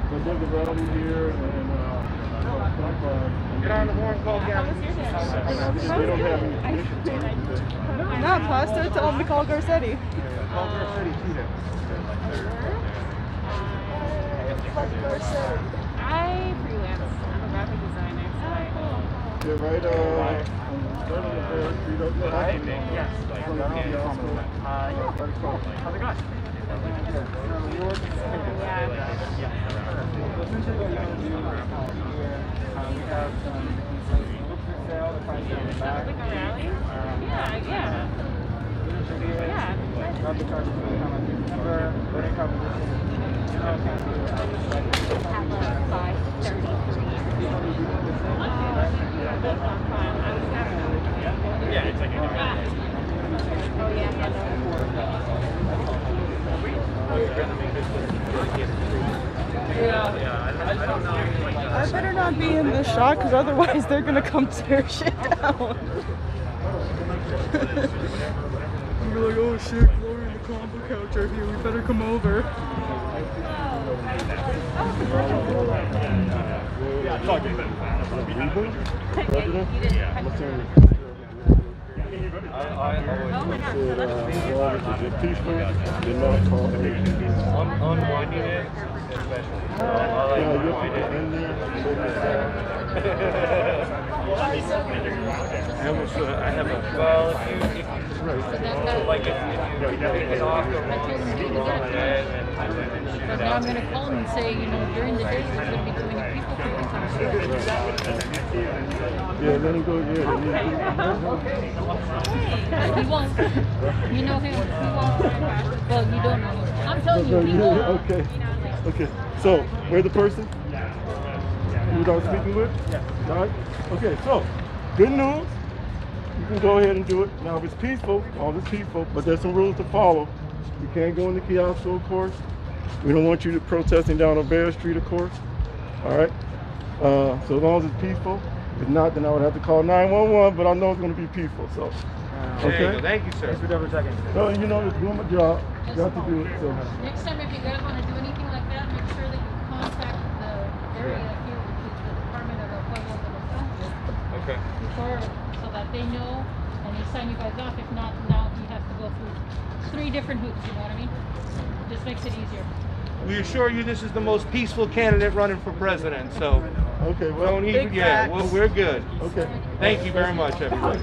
But there's a rally here and get on the horn call again. they don't have any Not pasta, tell them to call Garcetti. Call Garcetti, Tina. I freelance. I'm a graphic designer, so They're right on the Berg Street up there. Yes. How's it going? I better not be in this shot because otherwise they're gonna come tear shit down. You're like, oh shit, Gloria in the Convo Couch right here, we better come over. Peaceful, they're not called Unwinding it, especially. in there. I have a Well, if you like if you take it off, but now I'm going to call him and say, you know, during the day there's going to be too many people coming to yeah, let him go, He won't. You know him. He won't. Well, you don't know him. I'm telling you, he won't. Okay. Okay. So, we're the person you was speaking with? Yeah. All right. Okay, so, good news. You can go ahead and do it. Now, if it's peaceful, all is peaceful, but there's some rules to follow. You can't go in the kiosk, of course. We don't want you to protesting down on Berg Street, of course. All right. So as long as it's peaceful. If not, then I would have to call 911, but I know it's going to be peaceful, so. Okay. Thank you, sir. Thanks for double checking. No, you know, it's doing my job. You have to do it, so. Next time, if you guys want to do anything like that, make sure that you contact the area here, which is the Department of Pueblo de los Angeles. Okay. Before, so that they know and they sign you guys off. If not, now you have to go through 3 different hoops, you know what I mean? Just makes it easier. We assure you this is the most peaceful candidate running for president, so. Okay, well. Don't even, we're good. Okay. Thank you very much, everybody.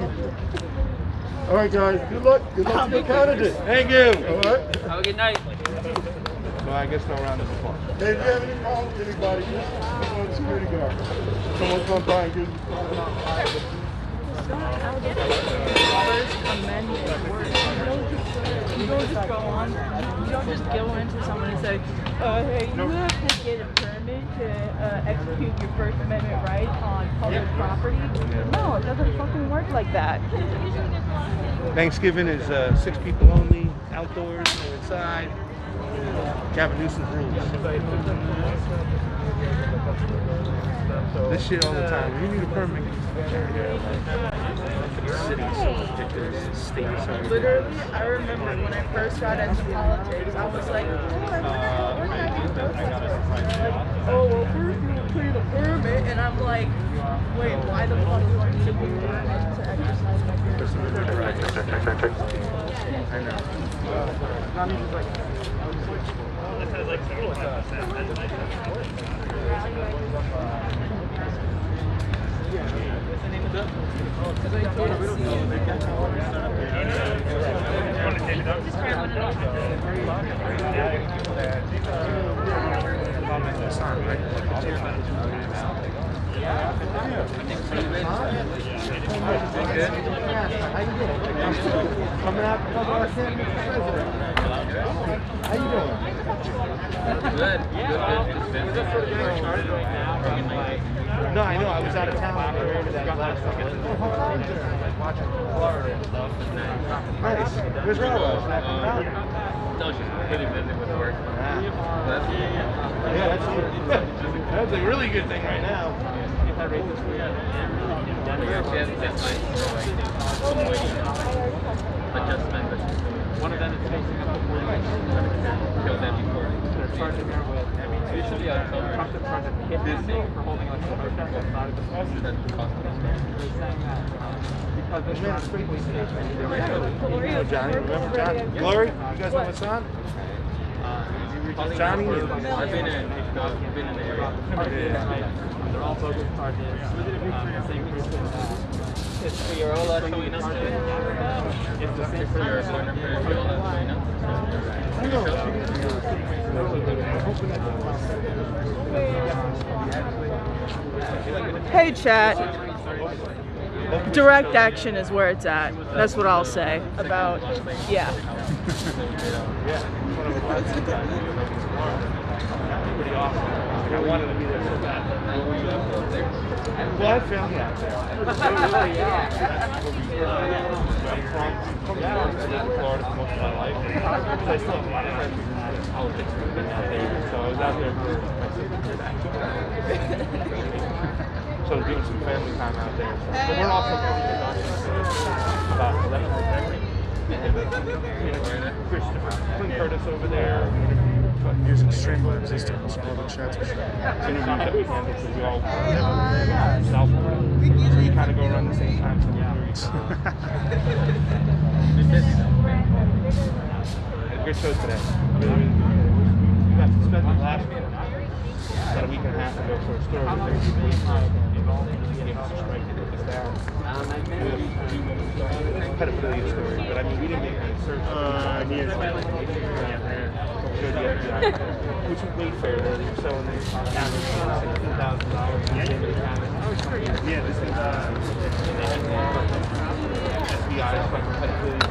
All right, guys. Good luck. Good luck to the candidate. Thank you. All right. Have a good night. So I guess no round of applause. Hey, if you have any problems with anybody, just go to the security guard. Someone come by and give you. First Amendment works. You don't just go on. You don't just go into someone and say, hey, you have to get a permit to execute your First Amendment right on public property. No, it doesn't fucking work like that. Thanksgiving is 6 people only, outdoors, no inside. Gavin Newsom's rules. This shit all the time. You need a permit. Literally, I remember when I first got into politics, I was like, oh, well, first you clear the permit, and I'm like, wait, why the fuck do I need a permit to exercise my freedom? I know. How you doing? Good. No, I know. I was out of town when I heard that last weekend. Watching Florida and stuff. Nice. Where's Rella? No, she's pretty busy with work. Yeah, that's a really good thing right now. Adjustment, but one of them is facing up before you kill them before. they're charging her with Usually I tell her customs charge of kidnapping for holding like a protest outside of the process. that cost us. They're saying that because it's not strictly Johnny, remember Johnny? Glory, you guys know Hassan? Johnny? I've been in the area. They're all bogus charges. The same person Is Fiorella showing up today? it's the same You're person. going to Fiorella showing up? I know. Hey, chat. Direct action is where it's at. That's what I'll say about, yeah. Pretty awesome. I wanted to be there so bad. Well, I have family out there. I'm from Florida for most of my life. I still have a lot of friends in politics out there. So I was out there for my sister's birthday. So I was doing some family time out there. But we're also about 11 memory. Christian, Clint Curtis over there. Using streamline resistance and all the chats. Interviews that we handle because we all live in South Florida. So we kind of go around the same time. So good show today. Really, we got suspended last week. About a week and a half ago for a story. There was a police involved in the beginning of the strike that took us down. Pedophilia story, but I mean, we didn't make any search. Which was made fair. They were selling these cameras for $16,000. Yeah, this is FBI is like pedophilia.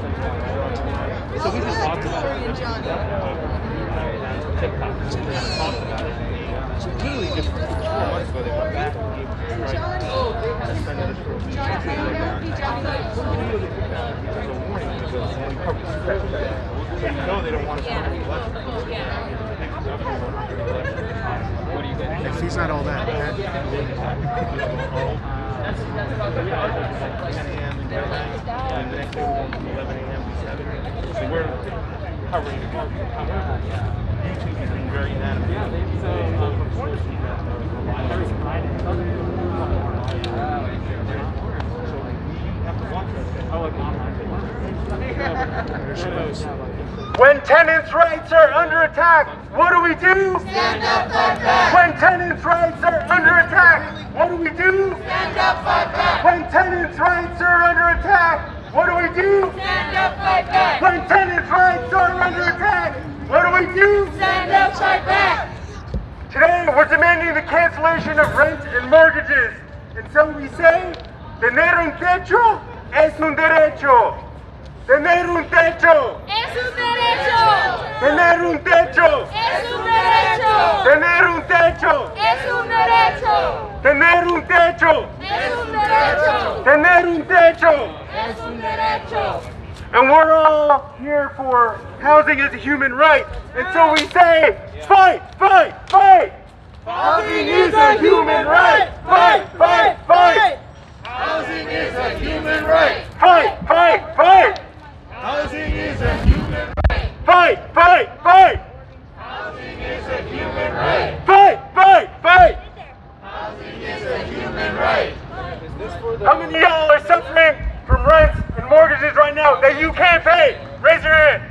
So we just talked about it. TikTok. We talked about it. So literally just 4 months ago, they went back and gave us a strike. Suspended us for a week. So you know they don't want us to run the election. What do you get? If he's not all that, And the next day we're going from 11 a.m. to 7. So we're covering the YouTube has been very unanimous. So unfortunately, When tenants' rights are under attack, what do we do? Stand up, fight back. When tenants' rights are under attack, what do we do? Stand up, fight back. When tenants' rights are under attack, what do we do? Stand up, fight back. When tenants' rights are under attack, what do we do? Stand up, fight back. Today, we're demanding the cancellation of rent and mortgages. And so we say, tener un techo es un derecho. Tener un techo ¡Es un derecho! Tener un techo. ¡Es un derecho! Tener un techo. ¡Es un derecho! Tener un techo. ¡Es un derecho! Tener un techo. ¡Es un derecho! And we're all here for housing as a human right. And so we say, fight, fight, fight. Housing is a human right. Fight, fight, fight. Housing is a human right. Fight, fight, fight. Housing is a human right. Fight, fight, fight. Housing is a human right. Fight, fight, fight. Housing is a human right. How many of y'all are suffering from rents and mortgages right now that you can't pay? Raise your hand.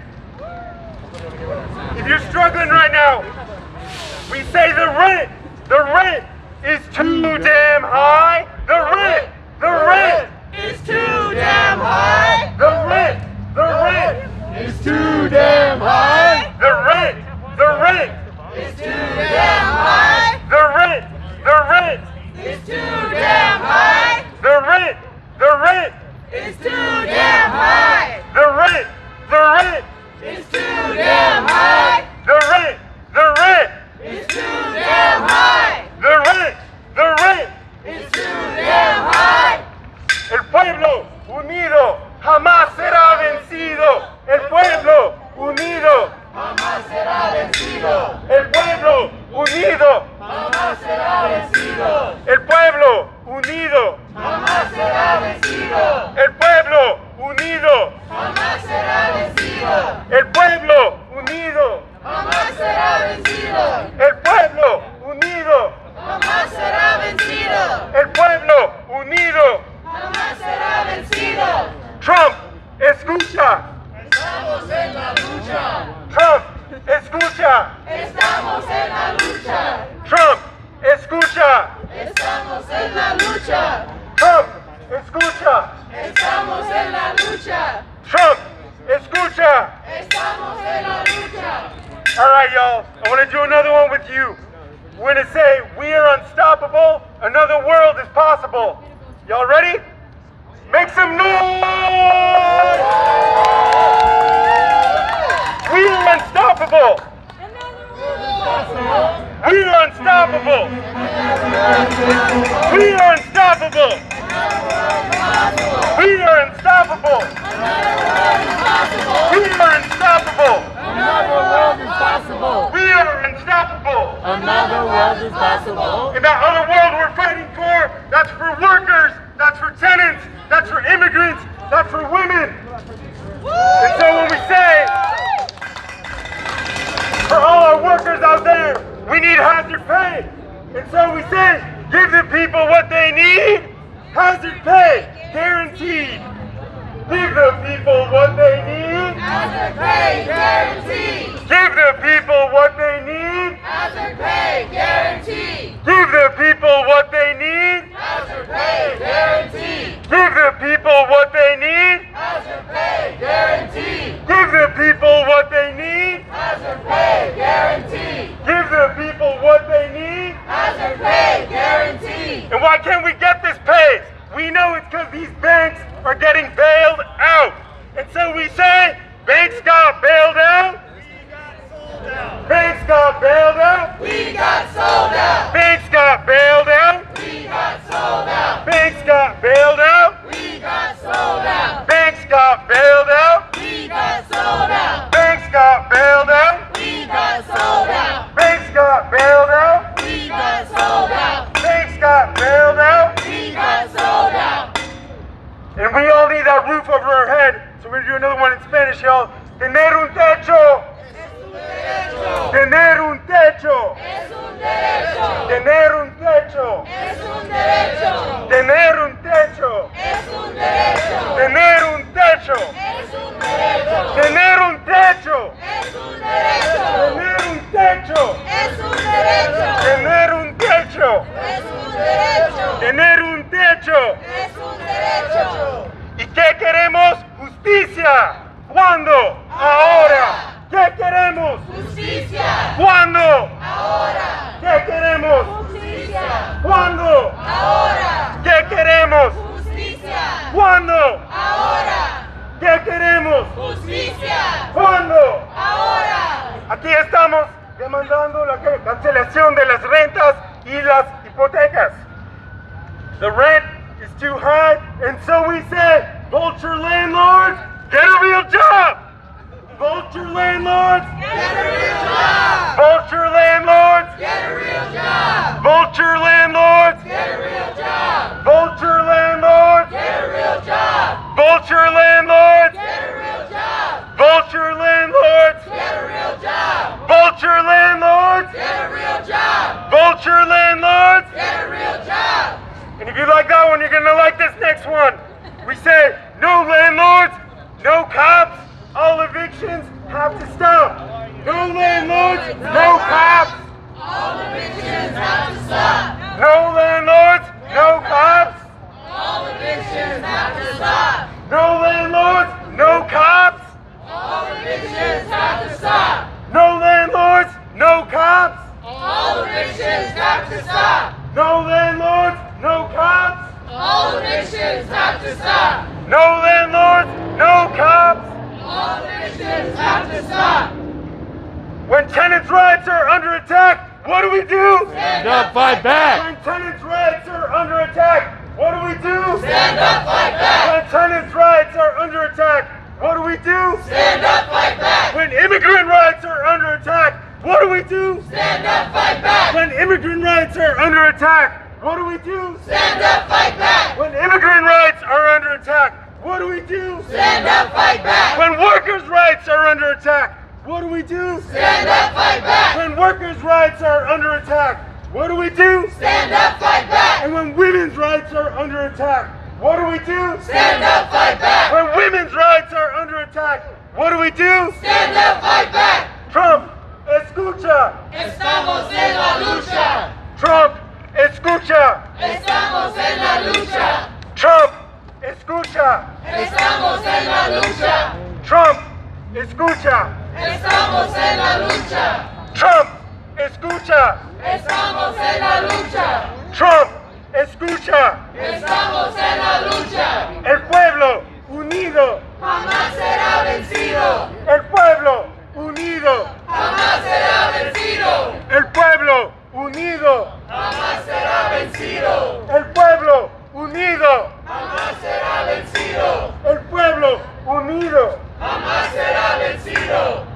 If you're struggling right now, we say the rent is too damn high. The rent is too damn high. The rent is too damn high. The rent is too damn high. The rent is too damn high. The rent is too damn high. The rent is too damn high. The rent is too damn high. The rent is too damn high. El pueblo unido jamás será vencido. El pueblo unido jamás será vencido. El pueblo unido jamás será vencido. El pueblo unido jamás será vencido. El pueblo unido jamás será vencido. El pueblo unido Jamás será vencido. El pueblo unido. Jamás será vencido. El pueblo unido. Jamás será vencido. Trump, escucha. Estamos en la lucha. Trump, escucha. Estamos en la lucha. Trump, escucha. Estamos en la lucha. Trump, escucha. Estamos en la lucha. Trump, escucha. Estamos en la lucha. All right, y'all. I want to do another one with you. We're going to say, we are unstoppable. Another world is possible. Y'all ready? Make some noise! We are unstoppable. We are unstoppable. We are unstoppable. We are unstoppable. We are unstoppable. Another world is possible. We are unstoppable. Another world is possible. And that other world we're fighting for, that's for workers, that's for tenants, that's for immigrants, that's for women. And so when we say, for all our workers out there, we need hazard pay. And so we say, give the people what they need, hazard pay, guaranteed. Give the people what they need. Hazard pay guaranteed. Give the people what they need. Hazard pay guaranteed. Give the people what they need. Hazard pay guaranteed. Give the people what they need. Hazard pay guaranteed. Give the people what they need. Hazard pay guaranteed. Give the people what they need. Hazard pay guaranteed. And why can't we get this pay? We know it's because these banks are getting bailed out. And so we say, banks got bailed out. Banks got bailed out. We got sold out. Banks got bailed out. We got sold out. Banks got bailed out. We got sold out. Banks got bailed out. We got sold out. Banks got bailed out. We got sold out. Banks got bailed out. We got sold out. Banks got bailed out. We got sold out. And we all need that roof over our head. So we're gonna do another one in Spanish, y'all. Tener un techo. Tener un techo. Es un derecho. Tener un techo. Es un derecho. Tener un techo. Es un derecho. Tener un techo. Es un derecho. Tener un techo. Es un derecho. Tener un techo. Es un derecho. Tener un techo. Es un derecho. Tener un techo. Es un derecho. ¿Y qué queremos? Justicia. ¿Cuándo? Ahora. ¿Qué queremos? Justicia. ¿Cuándo? Ahora. ¿Qué queremos? Justicia. ¿Cuándo? Ahora. ¿Qué queremos? Justicia. ¿Cuándo? Ahora. ¿Qué queremos? Justicia. ¿Cuándo? Ahora. Aquí estamos demandando la cancelación de las rentas y las hipotecas. The rent is too high, and so we say, vulture landlords, get a real job! Vulture landlords, Get a real job. vulture landlords, Get a real job. vulture landlords, Get a real job. vulture landlords, Get a real job. vulture landlords, Get a real job. vulture landlords, Get a real job. vulture landlords, Get a real job. vulture landlords. Get a real job. And if you like that one, you're gonna like this next one. We say, no landlords, no cops, all evictions have to stop. No landlords, no cops. All evictions have to stop. No landlords, no cops. All evictions have to stop. No landlords, no cops. All evictions have to stop. No landlords, no cops. All evictions have to stop. No landlords, no cops. All evictions have to stop. No landlords, no cops. All evictions have to stop. When tenants' rights are under attack, what do we do? Stand up, fight back. When tenants' rights are under attack, what do we do? Stand up, fight back. When tenants' rights are under attack, what do we do? Stand up, fight back. When immigrant rights are under attack, what do we do? Stand up, fight back. When immigrant rights are under attack, what do we do? Stand up, fight back. When immigrant rights are under attack, what do we do? Stand up, fight back. When workers' rights are under attack, What do we do? Stand up, fight back. When workers' rights are under attack, what do we do? Stand up, fight back. And when women's rights are under attack, what do we do? Stand up, fight back. When women's rights are under attack, what do we do? Stand up, fight back. Trump, escucha. Estamos en la lucha. Trump, escucha. Estamos en la lucha. Trump, escucha. Estamos en la lucha. Trump, escucha. Estamos en la lucha. Trump, escucha. Estamos en la lucha. Trump, escucha. Estamos en la lucha. El pueblo unido. Jamás será vencido. El pueblo unido. Jamás será vencido. El pueblo unido. Jamás será vencido. El pueblo unido. Jamás será vencido. El pueblo unido. Jamás será vencido.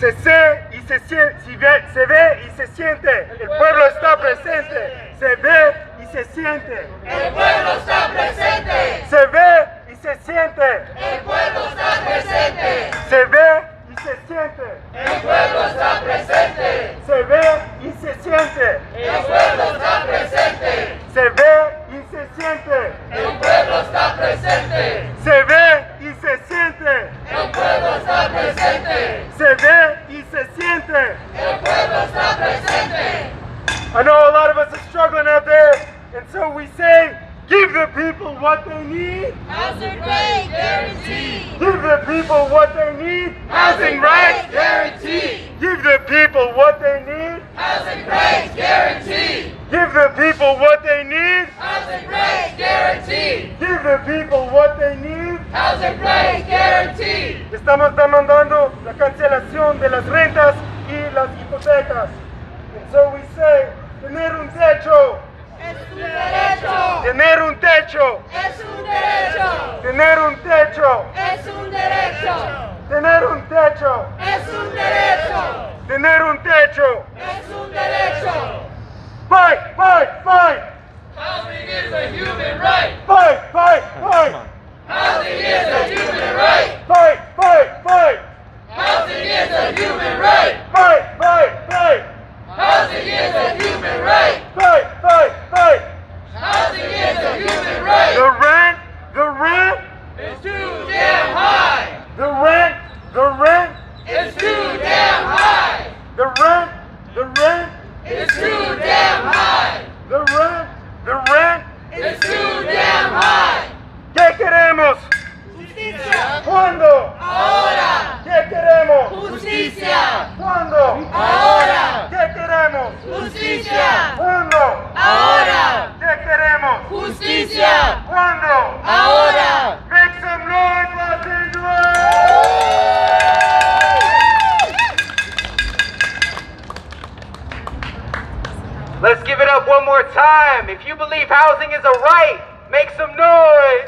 Se ve y se siente. El pueblo está presente. Se ve y se siente. El pueblo está presente. Se ve y se siente. El pueblo está presente. Se ve y se siente. El pueblo está presente. Se ve y se siente. El pueblo está presente. Se ve y se siente. El pueblo está presente. Se ve y se siente. El pueblo está presente. Se ve y se siente. El pueblo está presente. I know a lot of us are struggling out there, and so we say, give the people what they need. Housing rate guaranteed. Give the people what they need. Housing rate guaranteed. Give the people what they need. Housing rate guaranteed. Give the people what they need. Housing rate guaranteed. Give the people what they need. Housing rate guaranteed. Estamos demandando la cancelación de las rentas y las hipotecas. And so we say, tener un techo. Es un derecho. Tener un techo. Es un derecho. Tener un techo. Es un derecho. Tener un techo. Es un derecho. Tener un techo. Es un derecho. Fight, fight, fight. Housing is a human right. Fight, fight, fight. Housing is a human right. Fight, fight, fight. Housing is a human right. Fight, fight, fight. Housing is a human right. Fight, fight, fight. Housing is a human right. The rent It's too damn high. the rent It's too damn high. the rent It's too damn high. the rent It's too damn high. ¿Qué queremos? Justicia. ¿Cuándo? Ahora. ¿Qué queremos? Justicia. ¿Cuándo? Ahora. ¿Qué queremos? Justicia. ¿Cuándo? Ahora. ¿Qué queremos? Justicia. ¿Cuándo? Ahora. Make some noise, Los Angeles! Let's give it up one more time. If you believe housing is a right, make some noise.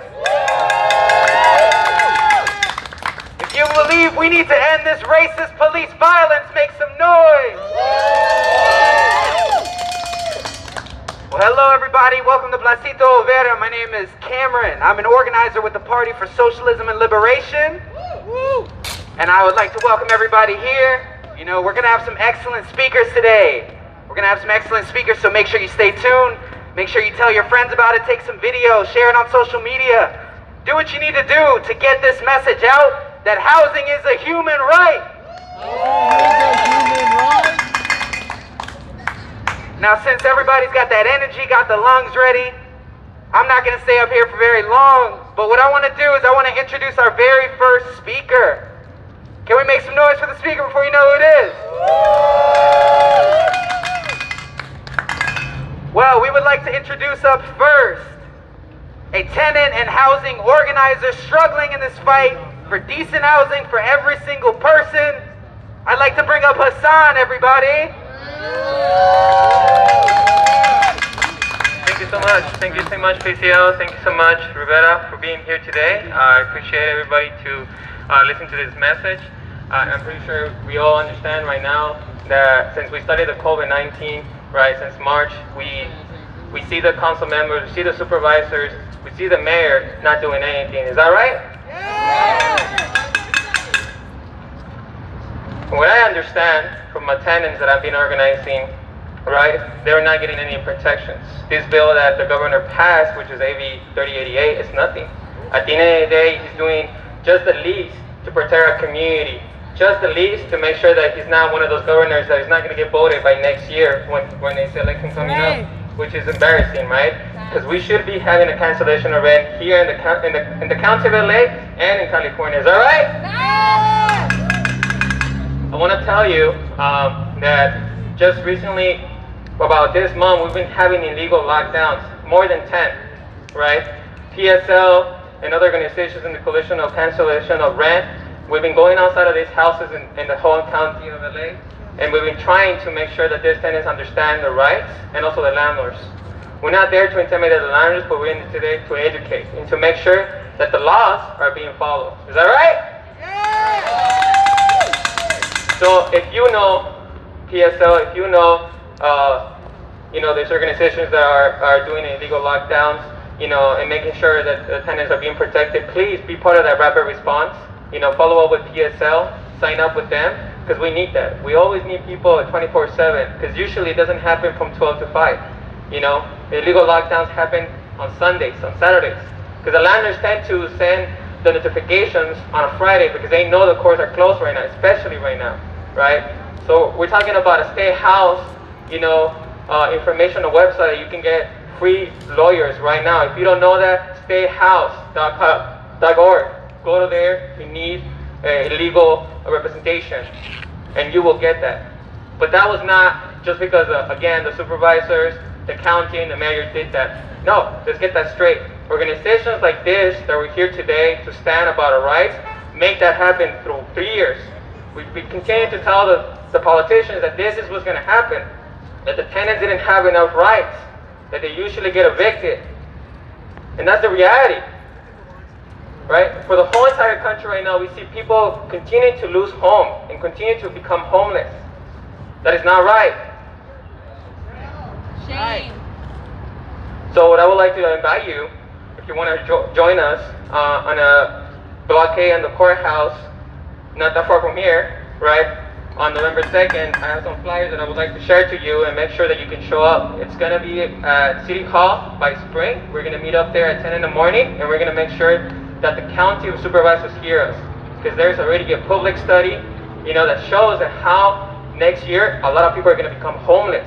If you believe we need to end this racist police violence, make some noise. Well, hello everybody. Welcome to Placito Olvera. My name is Cameron. I'm an organizer with the Party for Socialism and Liberation. And I would like to welcome everybody here. You know, we're going to have some excellent speakers today. We're going to have some excellent speakers, so make sure you stay tuned. Make sure you tell your friends about it, take some videos, share it on social media. Do what you need to do to get this message out that housing is a human right. Now, since everybody's got that energy, got the lungs ready, I'm not going to stay up here for very long, but what I want to do is I want to introduce our very first speaker. Can we make some noise for the speaker before you know who it is? Well, we would like to introduce up first a tenant and housing organizer struggling in this fight for decent housing for every single person. I'd like to bring up Hassan, everybody. Thank you so much. Thank you so much, PCL. Thank you so much, Rivera, for being here today. I appreciate everybody to listen to this message. I'm pretty sure we all understand right now that since we started the COVID-19, right, since March, we see the council members, we see the supervisors, we see the mayor not doing anything. Is that right? What I understand from attendance that I've been organizing, right, they're not getting any protections. This bill that the governor passed, which is AB 3088, is nothing. At the end of the day, he's doing just the least to protect our community, just the least to make sure that he's not one of those governors that is not going to get voted by next year when there's election coming up, which is embarrassing, right? Because we should be having a cancellation event here in the county of LA and in California. Is that right? I want to tell you that just recently, about this month, we've been having illegal lockdowns, more than 10, right? PSL and other organizations in the coalition of cancellation of rent, we've been going outside of these houses in the whole county of LA, and we've been trying to make sure that these tenants understand their rights and also the landlords. We're not there to intimidate the landlords, but we're in today to educate and to make sure that the laws are being followed. Is that right? Yeah! So if you know PSL, if you know, there's organizations that are doing illegal lockdowns, and making sure that the tenants are being protected, please be part of that rapid response. Follow up with PSL, sign up with them, because we need that. We always need people at 24/7, because usually it doesn't happen from 12 to 5. Illegal lockdowns happen on Sundays, on Saturdays, because the landlords tend to send the notifications on a Friday because they know the courts are closed right now, especially right now, right? So we're talking about a stay house, information on the website that you can get free lawyers right now. If you don't know that, stayhouse.org. Go to there if you need legal representation, and you will get that. But that was not just because, again, the supervisors, the county, and the mayor did that. No, let's get that straight. Organizations like this that we're here today to stand about our rights, make that happen through 3 years. We continue to tell the politicians that this is what's going to happen, that the tenants didn't have enough rights, that they usually get evicted. And that's the reality, right? For the whole entire country right now, we see people continue to lose home and continue to become homeless. That is not right. Shame. So what I would like to invite you, if you want to join us on a blockade on the courthouse, not that far from here, right? On November 2nd, I have some flyers that I would like to share to you and make sure that you can show up. It's going to be at City Hall by spring. We're going to meet up there at 10 in the morning, and we're going to make sure that the county of supervisors hear us. Because there's already a public study, that shows that how next year a lot of people are going to become homeless.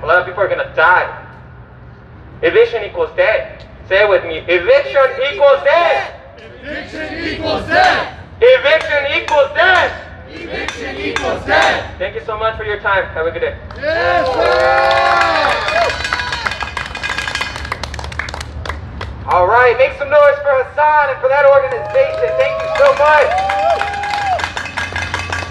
A lot of people are going to die. Eviction equals death. Say it with me. Eviction equals death. Eviction equals death. Eviction equals death. Eviction equals death. Thank you so much for your time. Have a good day. Yes, sir. All right, make some noise for Hassan and for that organization. Thank you so much.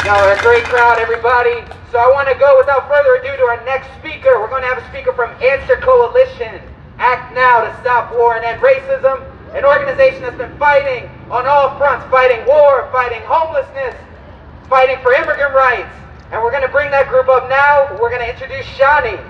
Y'all are a great crowd, everybody. So I want to go without further ado to our next speaker. We're going to have a speaker from Answer Coalition, Act Now to Stop War and End Racism, an organization that's been fighting on all fronts, fighting war, fighting homelessness, fighting for immigrant rights. And we're going to bring that group up now. We're going to introduce Shawnee.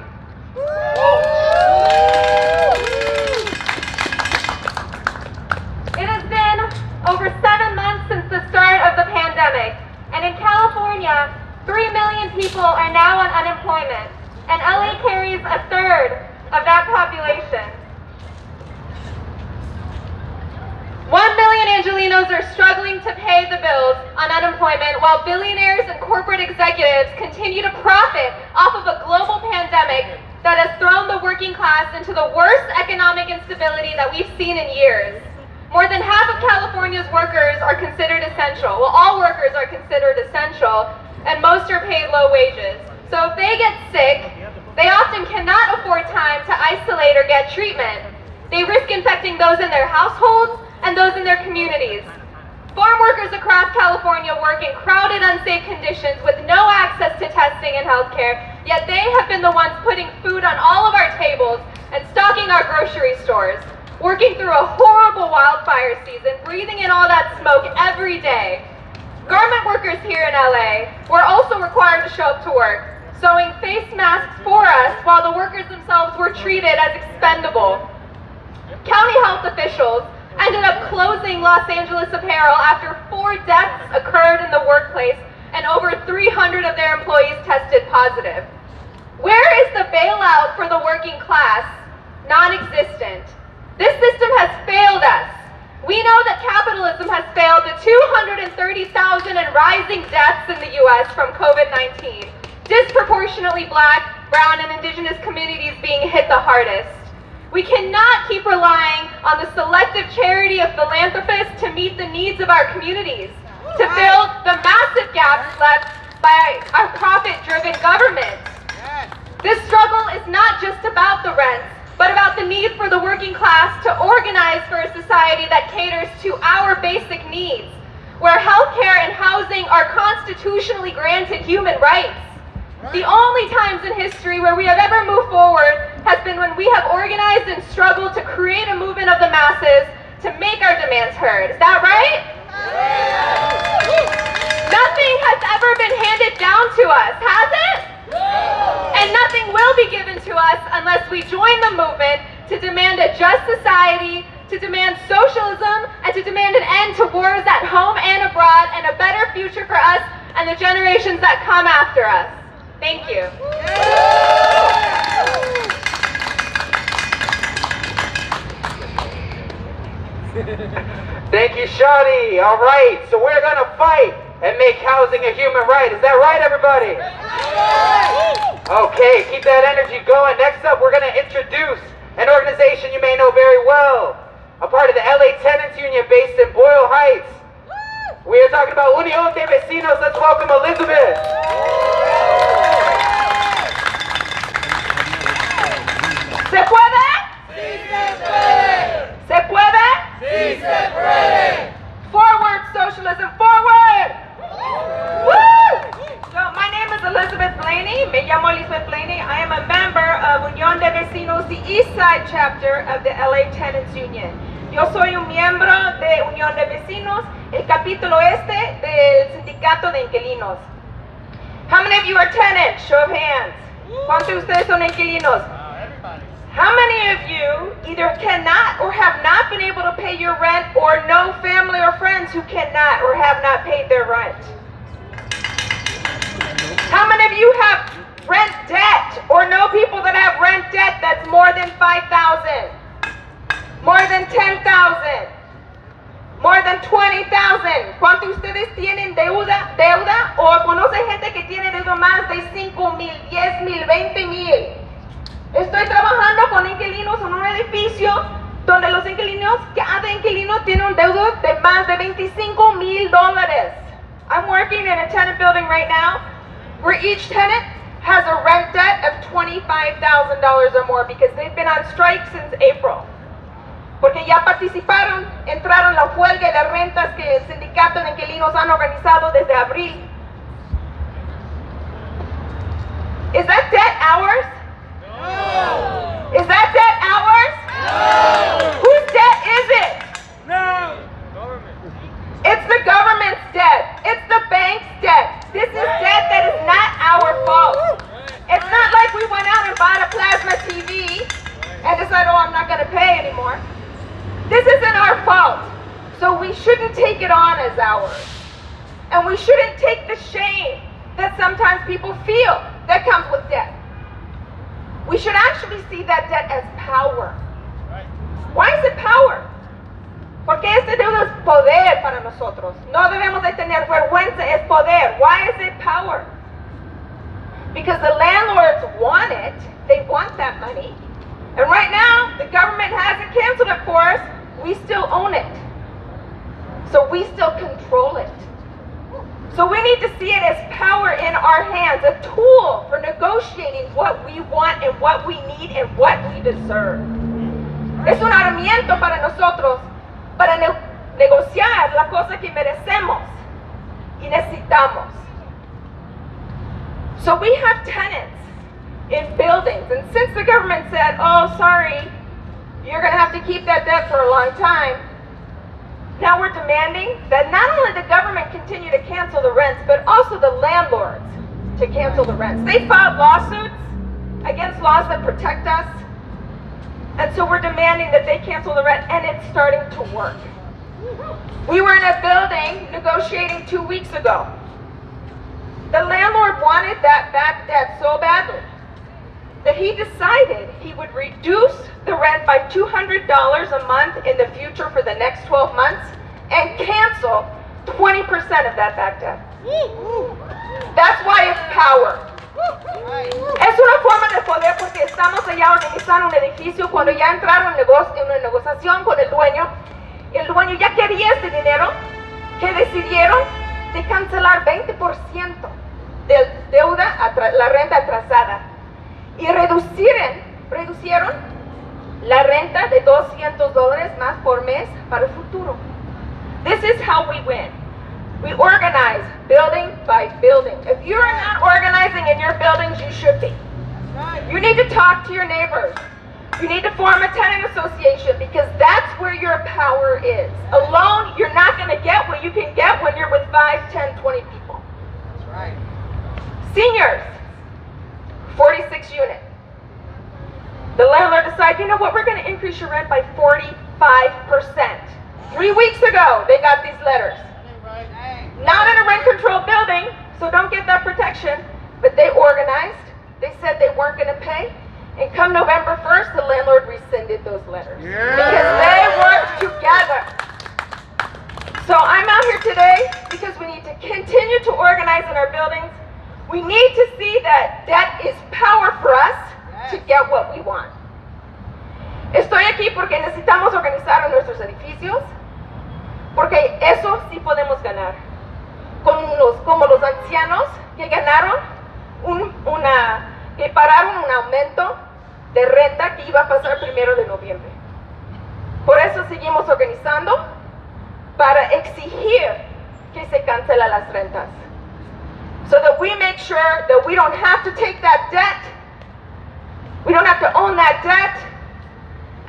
It has been over 7 months since the start of the pandemic, and in California, 3 million people are now on unemployment, and LA carries a third of that population. 1 million Angelinos are struggling to pay the bills on unemployment, while billionaires and corporate executives continue to profit off of a global pandemic that has thrown the working class into the worst economic instability that we've seen in years. More than half of California's workers are considered essential. Well, all workers are considered essential, and most are paid low wages. So if they get sick, they often cannot afford time to isolate or get treatment. They risk infecting those in their households and those in their communities. Farm workers across California work in crowded, unsafe conditions with no access to testing and healthcare, yet they have been the ones putting food on all of our tables and stocking our grocery stores, working through a horrible wildfire season, breathing in all that smoke every day. Garment workers here in LA were also required to show up to work, sewing face masks for us while the workers themselves were treated as expendable. County health officials ended up closing Los Angeles Apparel after 4 deaths occurred in the workplace and over 300 of their employees tested positive. Where is the bailout for the working class? Non-existent. This system has failed us. We know that capitalism has failed the 230,000 and rising deaths in the US from COVID-19. Disproportionately Black, brown, and indigenous communities being hit the hardest. We cannot keep relying on the selective charity of philanthropists to meet the needs of our communities, to fill the massive gaps left by our profit-driven government. This struggle is not just about the rents, but about the need for the working class to organize for a society that caters to our basic needs, where healthcare and housing are constitutionally granted human rights. The only times in history where we have ever moved forward has been when we have organized and struggled to create a movement of the masses to make our demands heard. Is that right? Nothing has ever been handed down to us, has it? And nothing will be given to us unless we join the movement to demand a just society, to demand socialism, and to demand an end to wars at home and abroad, and a better future for us and the generations that come after us. Thank you. Thank you, Shawnee. All right, so we're going to fight and make housing a human right. Is that right, everybody? Okay, keep that energy going. Next up, we're going to introduce an organization you may know very well, a part of the LA Tenants Union based in Boyle Heights. We are talking about Unión de Vecinos. Let's welcome Elizabeth. ¿Se puede? Sí se puede. ¿Se puede? Sí se puede. Forward, socialism, forward! Woo! So my name is Elizabeth Blaney. Me llamo Elizabeth Blaney. I am a member of Unión de Vecinos, the East Side chapter of the LA Tenants Union. Yo soy un miembro de Unión de Vecinos, el capítulo este del sindicato de inquilinos. How many of you are tenants? Show of hands. ¿Cuántos de ustedes son inquilinos? How many of you either cannot or have not been able to pay your rent, or know family or friends who cannot or have not paid their rent? How many of you have rent debt or know people that have rent debt that's more than $5,000? More than $10,000? More than $20,000? ¿Cuántos de ustedes tienen deuda o conocen gente que tiene deuda más de $5,000, $10,000, $20,000? Estoy trabajando con inquilinos en un edificio donde los inquilinos, cada inquilino tiene un deuda de más de $25,000. I'm working in a tenant building right now where each tenant has a rent debt of $25,000 or more because they've been on strike since April. Porque ya participaron, entraron la huelga y las rentas que el sindicato de inquilinos han organizado desde abril. Is that debt ours? No. Is that debt ours? No. Whose debt is it? No. It's the government's debt. It's the bank's debt. This is debt that is not our fault. It's not like we went out and bought a plasma TV and decided, oh, I'm not going to pay anymore. This isn't our fault. So we shouldn't take it on as ours. And we shouldn't take the shame that sometimes people feel that comes with debt. We should actually see that debt as power. Why is it power? Porque este deuda es poder para nosotros. No debemos de tener vergüenza, es poder. Why is it power? Because the landlords want it. They want that money. And right now, the government hasn't canceled it for us. We still own it. So we still control it. So we need to see it as power in our hands, a tool for negotiating what we want and what we need and what we deserve. Es un herramienta para nosotros para negociar la cosa que merecemos y necesitamos. So we have tenants in buildings, and since the government said, oh, sorry, you're going to have to keep that debt for a long time, now we're demanding that not only the government continue to cancel the rents, but also the landlords to cancel the rents. They filed lawsuits against laws that protect us, and so we're demanding that they cancel the rent, and it's starting to work. We were in a building negotiating 2 weeks ago. The landlord wanted that back debt so badly that he decided he would reduce the rent by $200 a month in the future for the next 12 months and cancel 20% of that back debt. That's why it's power. Es una forma de poder porque estamos allá organizando un edificio cuando ya entraron en una negociación con el dueño ya quería ese dinero que decidieron de cancelar 20% de deuda, la renta atrasada y reducieron la renta de $200 más por mes para el futuro. This is how we win. We organize building by building. If you're not organizing in your buildings, you should be. You need to talk to your neighbors. You need to form a tenant association because that's where your power is. Alone, you're not going to get what you can get when you're with 5, 10, 20 people. That's right. Seniors, 46 units. The landlord decides, you know what, we're going to increase your rent by 45%. 3 weeks ago, they got these letters. Not in a rent-controlled building, so don't get that protection, but they organized. They said they weren't going to pay, and come November 1st, the landlord rescinded those letters. Because they worked together. So I'm out here today because we need to continue to organize in our buildings. We need to see that debt is power for us to get what we want. Estoy aquí porque necesitamos organizar en nuestros edificios, porque eso sí podemos ganar. Como los ancianos que ganaron que pararon un aumento de renta que iba a pasar 1 de noviembre. Por eso seguimos organizando para exigir que se cancelen las rentas. So that we make sure that we don't have to take that debt, we don't have to own that debt,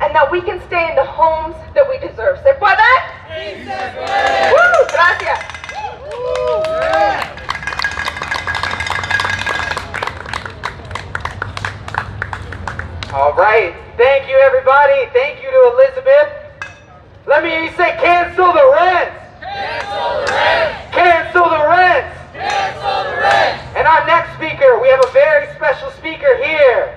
and that we can stay in the homes that we deserve. ¿Se puede? Sí, se puede. Gracias. All right. Thank you, everybody. Thank you to Elizabeth. Let me hear you say, cancel the rents. Cancel the rents. Cancel the rents. Cancel the rents. And our next speaker, we have a very special speaker here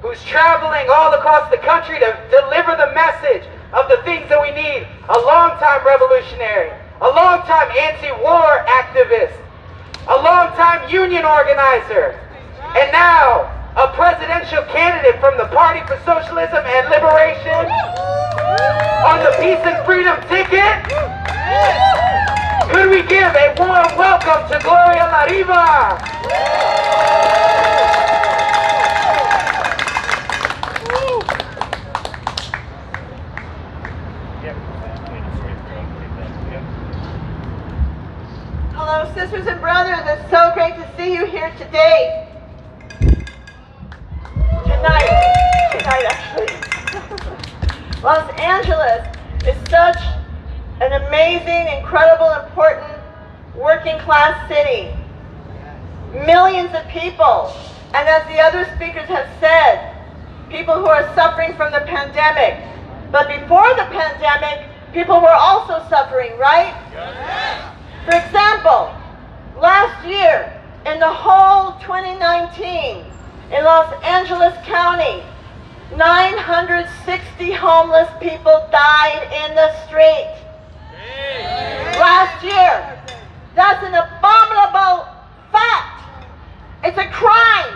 who's traveling all across the country to deliver the message of the things that we need. A longtime revolutionary, a longtime anti-war activist, a longtime union organizer, and now a presidential candidate from the Party for Socialism and Liberation on the Peace and Freedom ticket. Could we give a warm welcome to Gloria La Riva? Hello, sisters and brothers. It's so great to see you here today. Tonight actually. Los Angeles is such an amazing, incredible, important working class city. Millions of people, and as the other speakers have said, people who are suffering from the pandemic. But before the pandemic, people were also suffering, right? Yes. For example, last year, in the whole 2019, in Los Angeles County, 960 homeless people died in the street. Last year. That's an abominable fact. It's a crime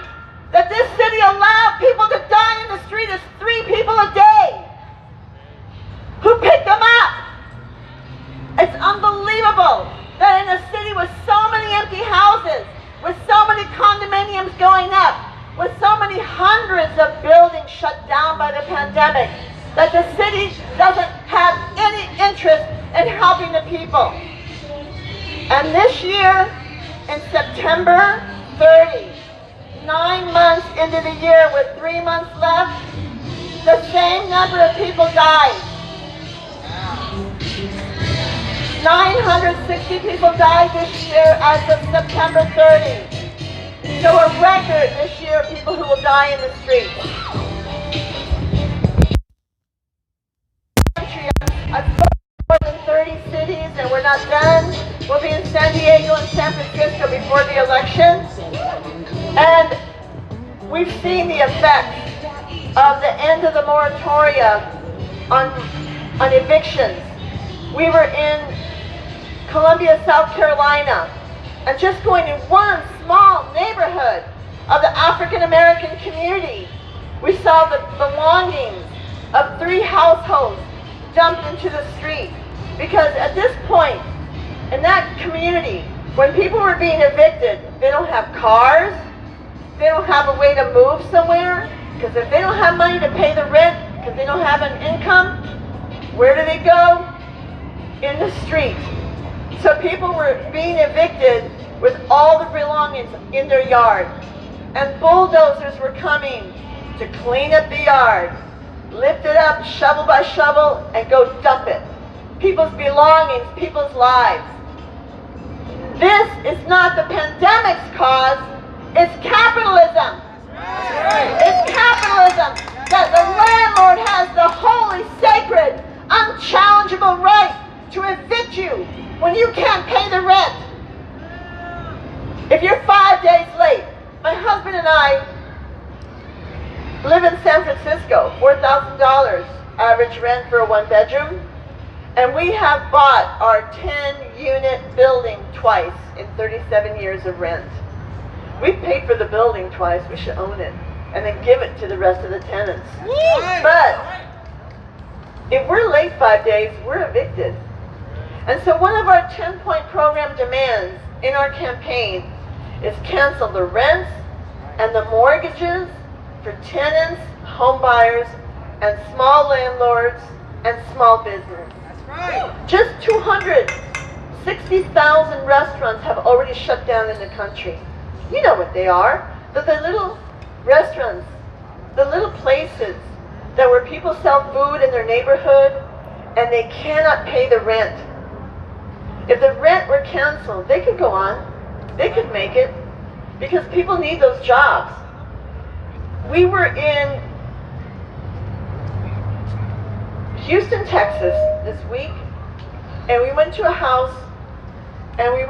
that this city allowed people to die in the street. It's 3 people a day. Who picked them up? It's unbelievable that in a city with so many empty houses, with so many condominiums going up, with so many hundreds of buildings shut down by the pandemic, that the city doesn't have any interest in helping the people. And this year, in September 30, 9 months into the year with 3 months left, the same number of people died. 960 people died this year as of September 30. So a record this year of people who will die in the streets. I've more than 30 cities and we're not done. We'll be in San Diego and San Francisco before the election. we've seen the effects of the end of the moratorium on evictions. We were in Columbia, South Carolina, and just going in one small neighborhood of the African American community, we saw the belongings of 3 households dumped into the street. Because at this point, in that community, when people were being evicted, they don't have cars, they don't have a way to move somewhere, because if they don't have money to pay the rent, because they don't have an income, where do they go? In the street. So people were being evicted with all the belongings in their yard. And bulldozers were coming to clean up the yard, lift it up shovel by shovel, and go dump it. People's belongings, people's lives. This is not the pandemic's cause, it's capitalism. It's capitalism that the landlord has the holy, sacred, unchallengeable right to evict you when you can't pay the rent. If you're 5 days late, my husband and I live in San Francisco, $4,000 average rent for a 1-bedroom, and we have bought our 10-unit building twice in 37 years of rent. We've paid for the building twice, we should own it, and then give it to the rest of the tenants. But if we're late 5 days, we're evicted. And so one of our 10-point program demands in our campaign is cancel the rents and the mortgages for tenants, home buyers, and small landlords and small business. That's right. Just 260,000 restaurants have already shut down in the country. You know what they are. The little restaurants, the little places that where people sell food in their neighborhood and they cannot pay the rent. If the rent were canceled, they could go on. They could make it because people need those jobs. We were in Houston, Texas this week, and we went to a house and we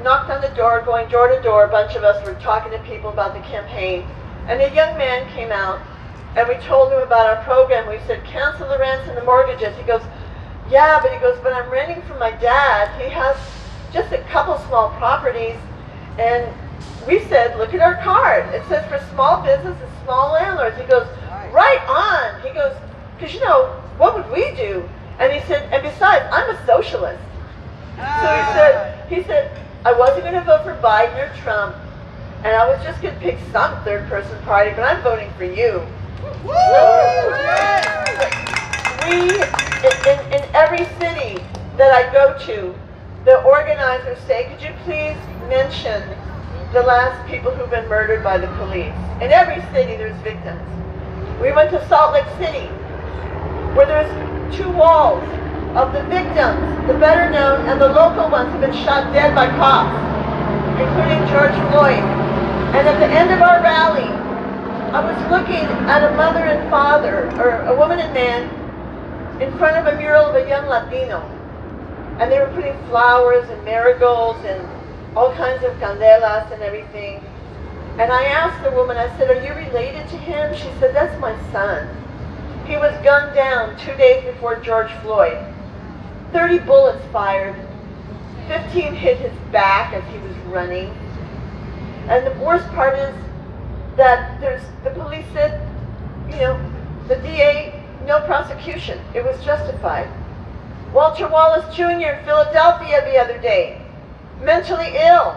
knocked on the door, going door to door. A bunch of us were talking to people about the campaign, and a young man came out and we told him about our program. We said, cancel the rents and the mortgages. He goes, yeah, but I'm renting from my dad. He has just a couple small properties. And we said, look at our card. It says for small business and small landlords. He goes, right on. He goes, because what would we do? And he said, and besides, I'm a socialist. So he said, I wasn't going to vote for Biden or Trump, and I was just going to pick some third-person party, but I'm voting for you. In every city that I go to, the organizers say, could you please mention the last people who've been murdered by the police? In every city there's victims. We went to Salt Lake City, where there's 2 walls of the victims, the better known and the local ones who've been shot dead by cops, including George Floyd. And at the end of our rally, I was looking at a mother and father, or a woman and man, in front of a mural of a young Latino. And they were putting flowers and marigolds and all kinds of candelas and everything. And I asked the woman, I said, are you related to him? She said, that's my son. He was gunned down 2 days before George Floyd. 30 bullets fired. 15 hit his back as he was running. And the worst part is that the police said, the DA, no prosecution. It was justified. Walter Wallace Jr. in Philadelphia the other day, mentally ill,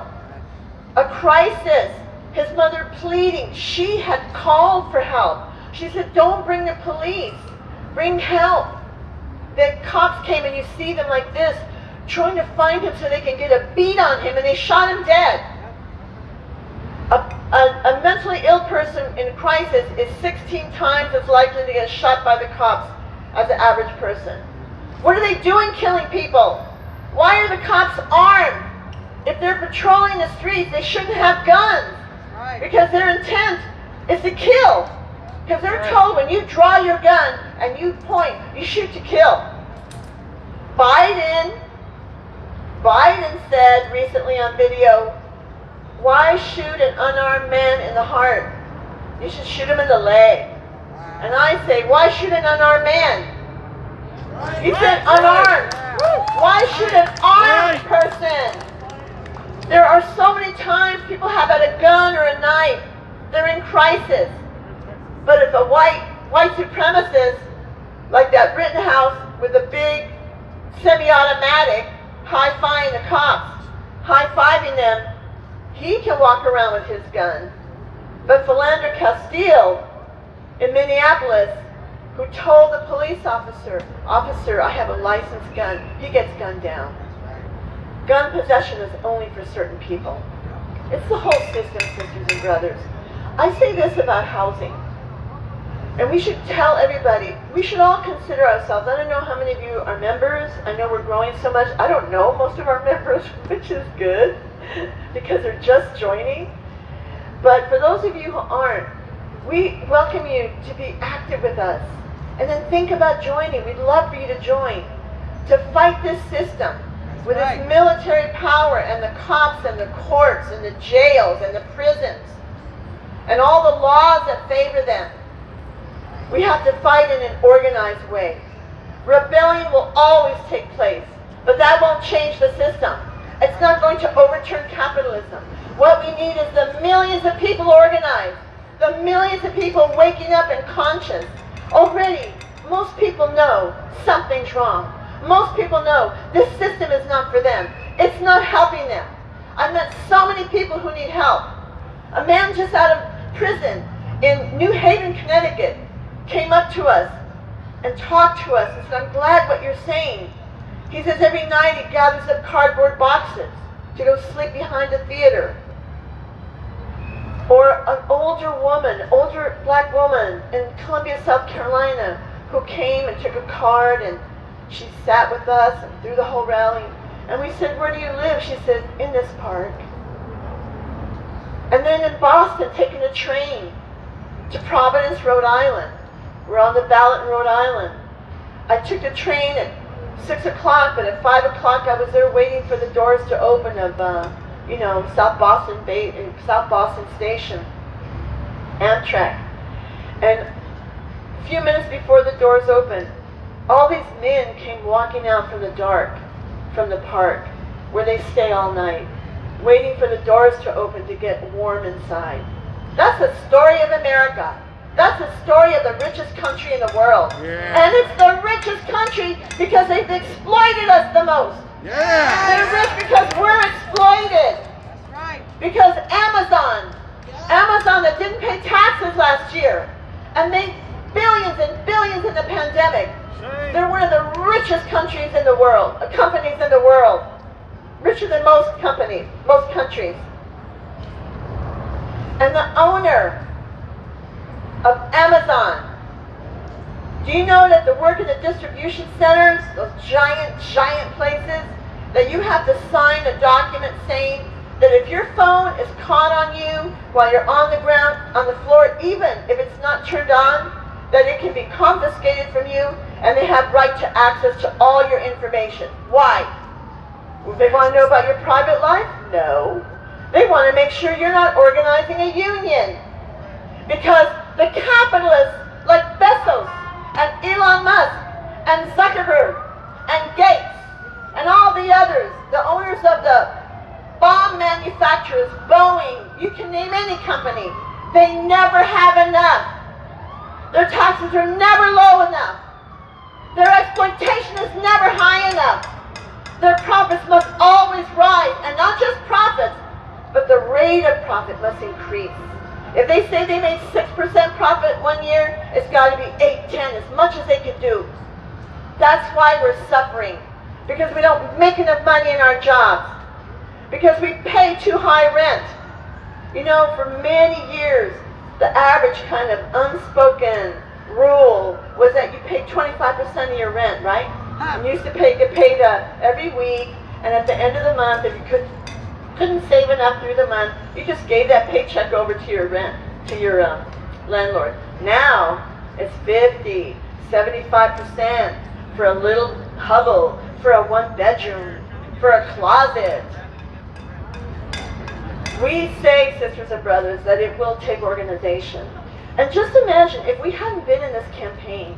a crisis, his mother pleading. She had called for help. She said, don't bring the police, bring help. The cops came and you see them like this, trying to find him so they can get a beat on him, and they shot him dead. A mentally ill person in crisis is 16 times as likely to get shot by the cops as the average person. What are they doing killing people? Why are the cops armed? If they're patrolling the streets, they shouldn't have guns. Because their intent is to kill. Because they're told when you draw your gun and you point, you shoot to kill. Biden said recently on video, why shoot an unarmed man in the heart You should shoot him in the leg. And I say, why shoot an unarmed man? He said unarmed. Why shoot an armed person? There are so many times people have had a gun or a knife. They're in crisis. But if a white supremacist, like that Rittenhouse with a big semi-automatic, high-fiving the cops, high-fiving them, he can walk around with his gun. But Philander Castile in Minneapolis, who told the police officer, I have a licensed gun, he gets gunned down. Gun possession is only for certain people. It's the whole system, sisters and brothers. I say this about housing, and we should tell everybody, we should all consider ourselves. I don't know how many of you are members. I know we're growing so much. I don't know most of our members, which is good, because they're just joining. But for those of you who aren't, we welcome you to be active with us. And then think about joining. We'd love for you to join, to fight this system with its military power and the cops and the courts and the jails and the prisons and all the laws that favor them. We have to fight in an organized way. Rebellion will always take place, but that won't change the system. It's not going to overturn capitalism. What we need is the millions of people organized, the millions of people waking up and conscious. Already, most people know something's wrong. Most people know this system is not for them. It's not helping them. I've met so many people who need help. A man just out of prison in New Haven, Connecticut, came up to us and talked to us and said, I'm glad what you're saying. He says every night he gathers up cardboard boxes to go sleep behind a theater. Or an older black woman in Columbia, South Carolina, who came and took a card and she sat with us and through the whole rally. And we said, where do you live? She said, in this park. And then in Boston, taking a train to Providence, Rhode Island. We're on the ballot in Rhode Island. I took the train at 6 o'clock, but at 5 o'clock I was there waiting for the doors to open of, South Boston Station, Amtrak. And a few minutes before the doors opened, all these men came walking out from the dark, from the park, where they stay all night, waiting for the doors to open to get warm inside. That's the story of America. That's the story of the richest country in the world. Yeah. And it's the richest country because they've exploited us the most. Yeah. They're rich because we're exploited. That's right. Because Amazon that didn't pay taxes last year and made billions and billions in the pandemic. They're one of the richest countries in the world, companies in the world. Richer than most countries. And the owner of Amazon, do you know that the work in the distribution centers, those giant places, that you have to sign a document saying that if your phone is caught on you while you're on the ground, on the floor, even if it's not turned on, that it can be confiscated from you and they have right to access to all your information. Why? They want to know about your private life? No. They want to make sure you're not organizing a union. Because the capitalists like Bezos and Elon Musk and Zuckerberg and Gates and all the others, the owners of the bomb manufacturers, Boeing, you can name any company, they never have enough. Their taxes are never low enough. Their exploitation is never high enough. Their profits must always rise, and not just profits, but the rate of profit must increase. If they say they made 6% profit one year, it's got to be 8, 10, as much as they could do. That's why we're suffering, because we don't make enough money in our jobs, because we pay too high rent. You know, for many years, the average kind of unspoken rule was that you paid 25% of your rent, right? You used to get paid every week, and at the end of the month, if you couldn't save enough through the month, you just gave that paycheck over to your landlord. Now, it's 50, 75% for a little hovel, for a one-bedroom, for a closet. We say, sisters and brothers, that it will take organization. And just imagine if we hadn't been in this campaign.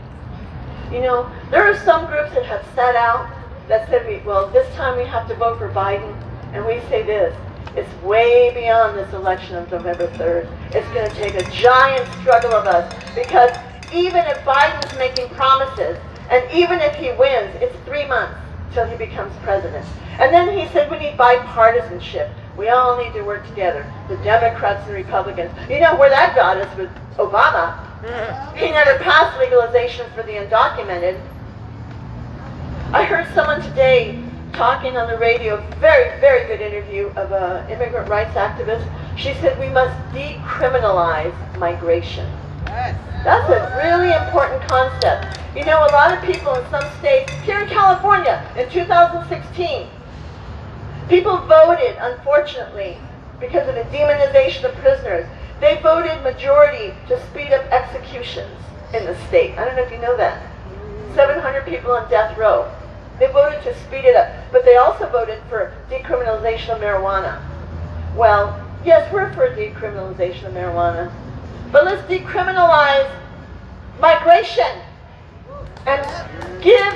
You know, there are some groups that have sat out that said, well, this time we have to vote for Biden. And we say this, it's way beyond this election of November 3rd. It's going to take a giant struggle of us, because even if Biden's making promises, and even if he wins, it's 3 months till he becomes president. And then he said we need bipartisanship. We all need to work together, the Democrats and Republicans. You know where that got us with Obama. He never passed legalization for the undocumented. I heard someone today talking on the radio, very, very good interview of an immigrant rights activist. She said we must decriminalize migration. That's a really important concept. You know, a lot of people in some states, here in California, in 2016, people voted, unfortunately, because of the demonization of prisoners. They voted majority to speed up executions in the state. I don't know if you know that. 700 people on death row. They voted to speed it up, but they also voted for decriminalization of marijuana. Well, yes, we're for decriminalization of marijuana, but let's decriminalize migration and give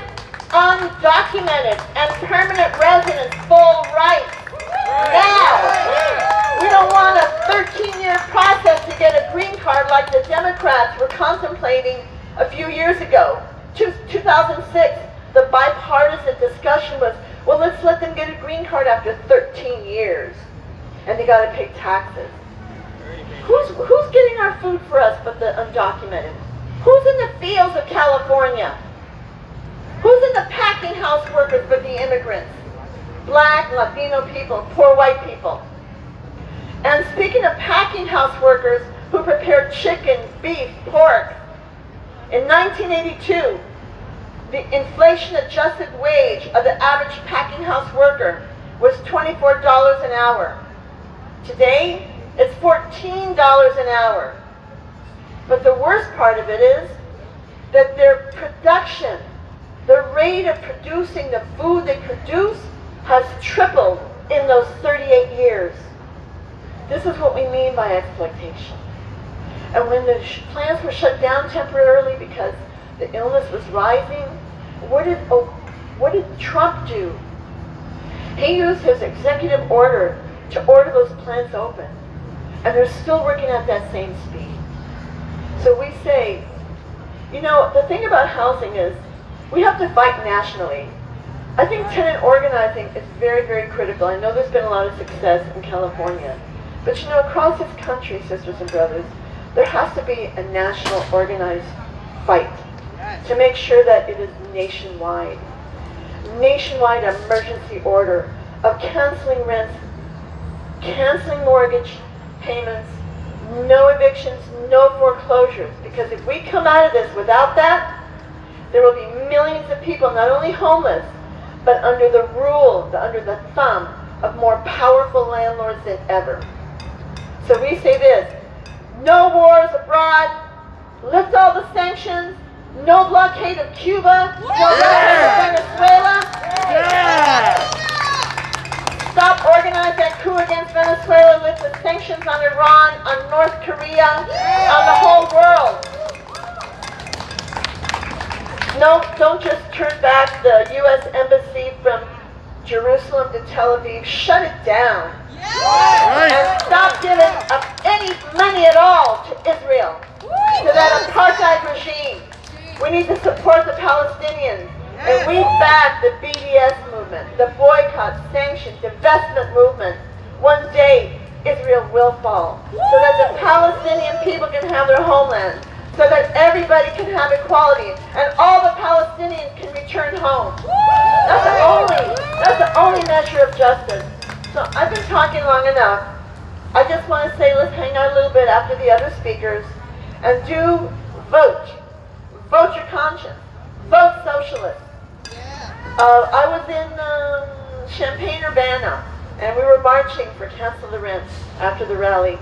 undocumented and permanent residents full rights now. We don't want a 13-year process to get a green card like the Democrats were contemplating a few years ago. 2006, the bipartisan discussion was, well, let's let them get a green card after 13 years. And they got to pay taxes. Who's getting our food for us but the undocumented? Who's in the fields of California? Who's in the packing house workers but the immigrants? Black, Latino people, poor white people. And speaking of packing house workers who prepared chicken, beef, pork, in 1982, the inflation-adjusted wage of the average packing house worker was $24 an hour. Today, it's $14 an hour. But the worst part of it is that their production, the rate of producing the food they produce, has tripled in those 38 years. This is what we mean by exploitation. And when the plants were shut down temporarily because the illness was rising, what did Trump do? He used his executive order to order those plants open. And they're still working at that same speed. So we say, you know, the thing about housing is we have to fight nationally. I think tenant organizing is very, very critical. I know there's been a lot of success in California. But you know, across this country, sisters and brothers, there has to be a national organized fight to make sure that it is nationwide. Nationwide emergency order of canceling rents, canceling mortgage payments, no evictions, no foreclosures. Because if we come out of this without that, there will be millions of people not only homeless, but under the rule, under the thumb of more powerful landlords than ever. So we say this, no wars abroad, lift all the sanctions, no blockade of Cuba, no blockade of Venezuela. Stop organizing a coup against Venezuela, lift the sanctions on Iran, on North Korea, on the whole world. No, don't just turn back the U.S. Embassy from Jerusalem to Tel Aviv. Shut it down. And stop giving up any money at all to Israel, to that apartheid regime. We need to support the Palestinians. And we back the BDS movement, the boycott, sanction, divestment movement. One day, Israel will fall, so that the Palestinian people can have their homeland, so that everybody can have equality, and all the Palestinians can return home. That's the only measure of justice. So I've been talking long enough. I just want to say, let's hang out a little bit after the other speakers, and do vote. Vote your conscience. Vote socialist. I was in Champaign-Urbana, and we were marching for Cancel the Rents after the rally.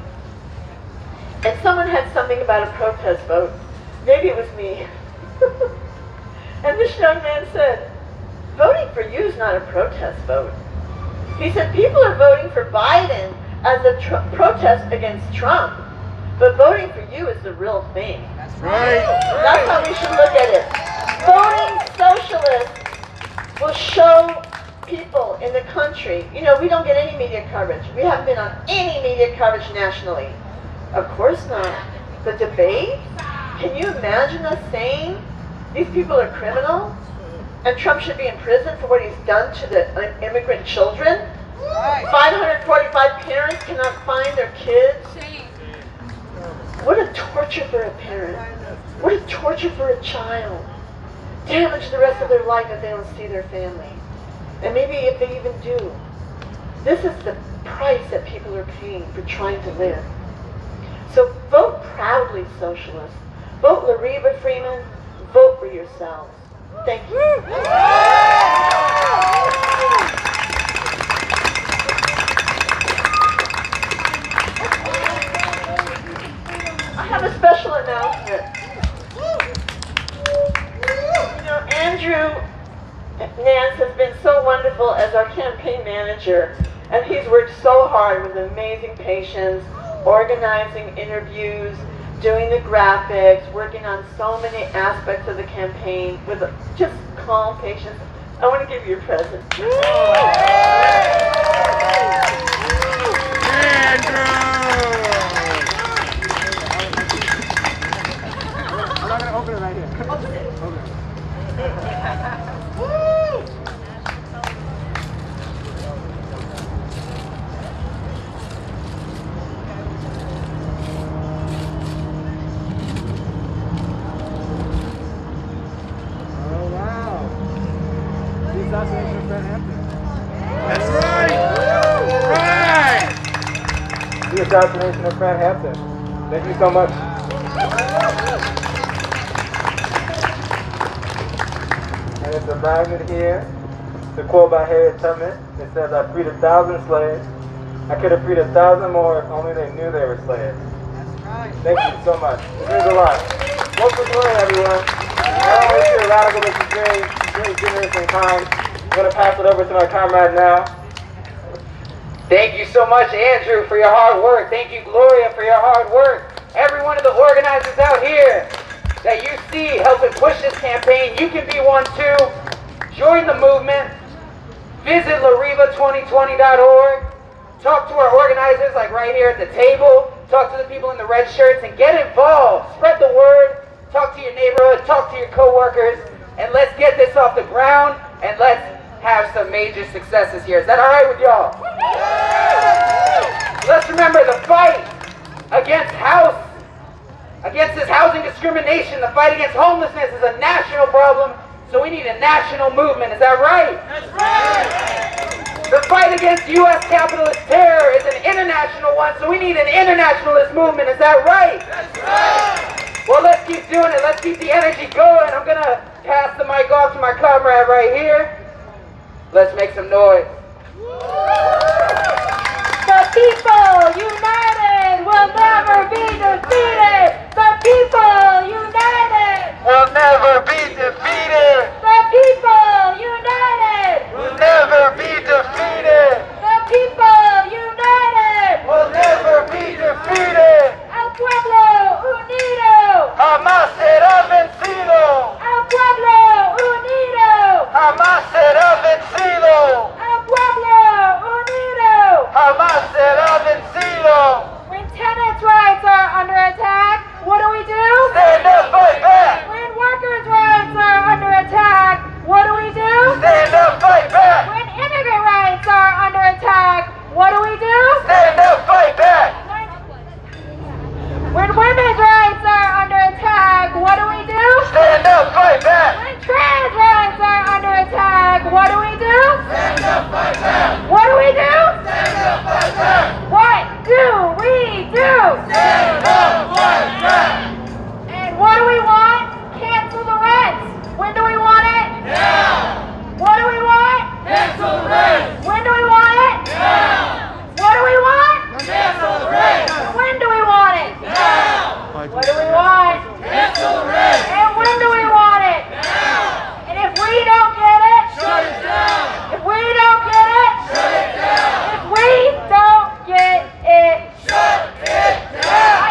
And someone had something about a protest vote. Maybe it was me. And this young man said, voting for you is not a protest vote. He said, people are voting for Biden as a protest against Trump. But voting for you is the real thing. That's right. That's how we should look at it. Voting socialists will show people in the country, you know, we don't get any media coverage. We haven't been on any media coverage nationally. Of course not. The debate? Can you imagine us saying these people are criminals and Trump should be in prison for what he's done to the immigrant children? 545 parents cannot find their kids. What a torture for a parent. What a torture for a child. Damage the rest of their life if they don't see their family. And maybe if they even do. This is the price that people are paying for trying to live. So vote proudly, socialists. Vote La Riva Freeman. Vote for yourselves. Thank you. I have a special announcement. You know, Andrew Nance has been so wonderful as our campaign manager, and he's worked so hard with amazing patience, organizing interviews, doing the graphics, working on so many aspects of the campaign with just calm patience. I want to give you a present. I'm not going to open it right here. Open it. Oh, wow. The assassination of Fred Hampton. That's right! Right! The assassination of Fred Hampton. Thank you so much. And it's a magnet here. It's a quote by Harriet Tubman. It says, "I freed 1,000 slaves. I could have freed 1,000 more if only they knew they were slaves." That's right. Thank you so much. It means a lot. Vote for Gloria, everyone. I always feel radical, but she's very generous and kind. I'm going to pass it over to my comrade now. Thank you so much, Andrew, for your hard work. Thank you, Gloria, for your hard work. Every one of the organizers out here that you see helping push this campaign, you can be one too. Join the movement. Visit lariva2020.org. Talk to our organizers like right here at the table. Talk to the people in the red shirts and get involved. Spread the word. Talk to your neighborhood. Talk to your coworkers. And let's get this off the ground and let's have some major successes here. Is that all right with y'all? Let's remember the fight against this housing discrimination, the fight against homelessness is a national problem, so we need a national movement. Is that right? That's right! The fight against U.S. capitalist terror is an international one, so we need an internationalist movement. Is that right? That's right! Well, let's keep doing it. Let's keep the energy going. I'm going to pass the mic off to my comrade right here. Let's make some noise. The people united will never be defeated. The people united We'll never be defeated. The people united We'll never be defeated. The people united We'll never be defeated. El pueblo unido Jamás será vencido. El pueblo unido Jamás será vencido. El pueblo unido Jamás será vencido. When tenants' rights are under attack, what do we do? Stand up, fight back. When workers' rights are under attack, what do we do? Stand up, fight back. When immigrant rights are under attack, what do we do? Stand up, fight back. When women's rights are under attack, what do we do? Stand up, fight back. When trans rights are under attack, what do we do? Stand up, fight back. What do we do? Stand up, fight back. What do we do? Stand up, fight back. And what do we want? Cancel the rents. When do we want it? Now. What do we want? Cancel the rent. When do we want it? Now. What do we want? Cancel the rent. When do we want it? Now. What do we want? Cancel the rent. And when do we want it? Now. And if we don't get it, Shut it down. if we don't get it, Shut it down. if we don't get it, Shut it down.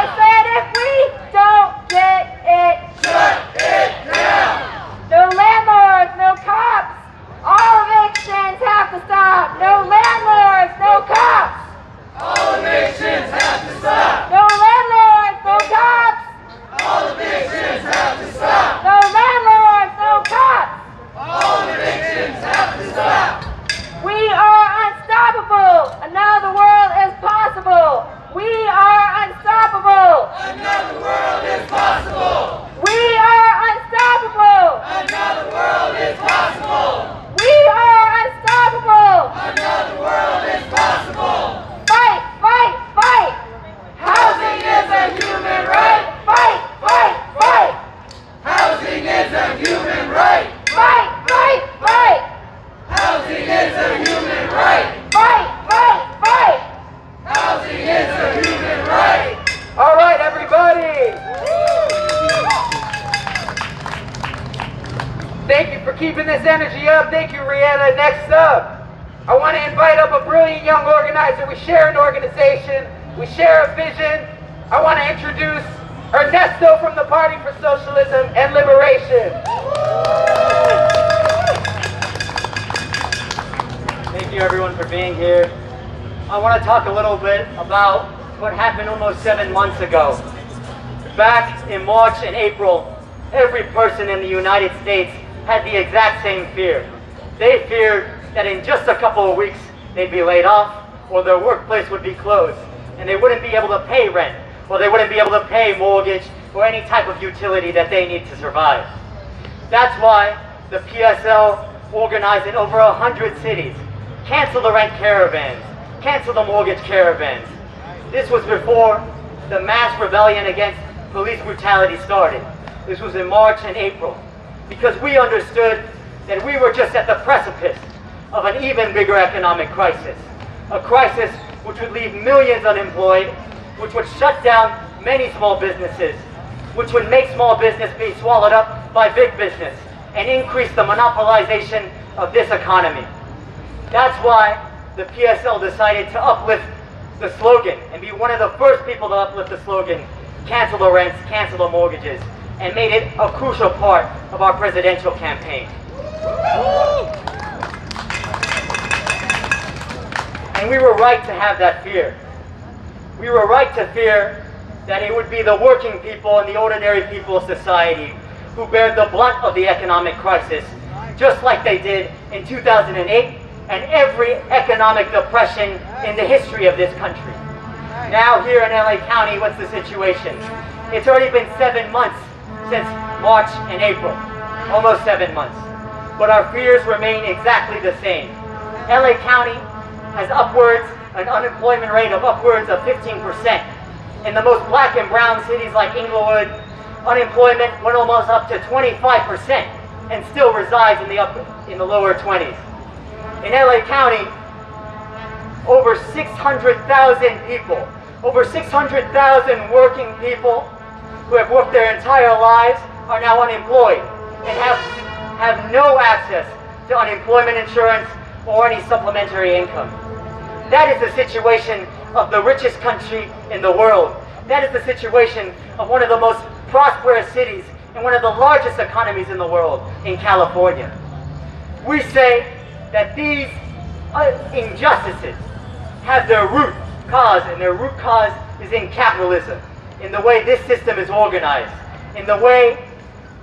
Thank you for keeping this energy up. Thank you, Rihanna. Next up, I want to invite up a brilliant young organizer. We share an organization. We share a vision. I want to introduce Ernesto from the Party for Socialism and Liberation. Thank you everyone for being here. I want to talk a little bit about what happened almost 7 months ago. Back in March and April, every person in the United States had the exact same fear. They feared that in just a couple of weeks they'd be laid off, or their workplace would be closed, and they wouldn't be able to pay rent, or they wouldn't be able to pay mortgage, or any type of utility that they need to survive. That's why the PSL organized in over 100 cities. Cancel the rent caravans, cancel the mortgage caravans. This was before the mass rebellion against police brutality started. This was in March and April, because we understood that we were just at the precipice of an even bigger economic crisis. A crisis which would leave millions unemployed, which would shut down many small businesses, which would make small business be swallowed up by big business, and increase the monopolization of this economy. That's why the PSL decided to uplift the slogan and be one of the first people to uplift the slogan, cancel the rents, cancel the mortgages, and made it a crucial part of our presidential campaign. And we were right to have that fear. We were right to fear that it would be the working people and the ordinary people of society who bear the brunt of the economic crisis, just like they did in 2008 and every economic depression in the history of this country. Now here in LA County, what's the situation? It's already been 7 months since March and April, almost 7 months. But our fears remain exactly the same. LA County has an unemployment rate of upwards of 15%. In the most black and brown cities like Inglewood, unemployment went almost up to 25% and still resides in the lower 20s. In LA County, over 600,000 people, over 600,000 working people who have worked their entire lives are now unemployed and have no access to unemployment insurance or any supplementary income. That is the situation of the richest country in the world. That is the situation of one of the most prosperous cities and one of the largest economies in the world, in California. We say that these injustices have their root cause, and their root cause is in capitalism, in the way this system is organized, in the way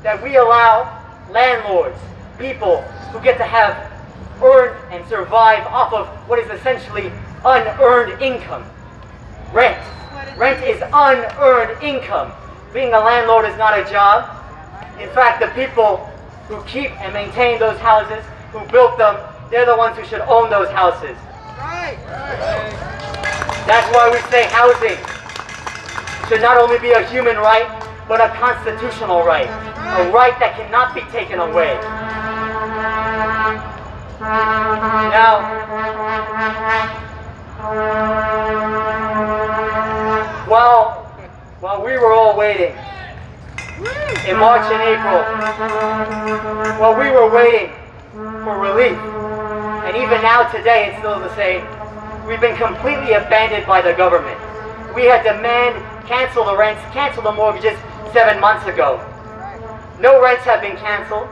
that we allow landlords, people who get to have earned and survive off of what is essentially unearned income. Rent. Rent is unearned income. Being a landlord is not a job. In fact, the people who keep and maintain those houses, who built them, they're the ones who should own those houses. Right. That's why we say housing should not only be a human right, but a constitutional right. A right that cannot be taken away. Now, while we were all waiting in March and April, while we were waiting for relief, and even now today it's still the same, we've been completely abandoned by the government. We had demand cancel the rents, cancel the mortgages 7 months ago. No rents have been canceled.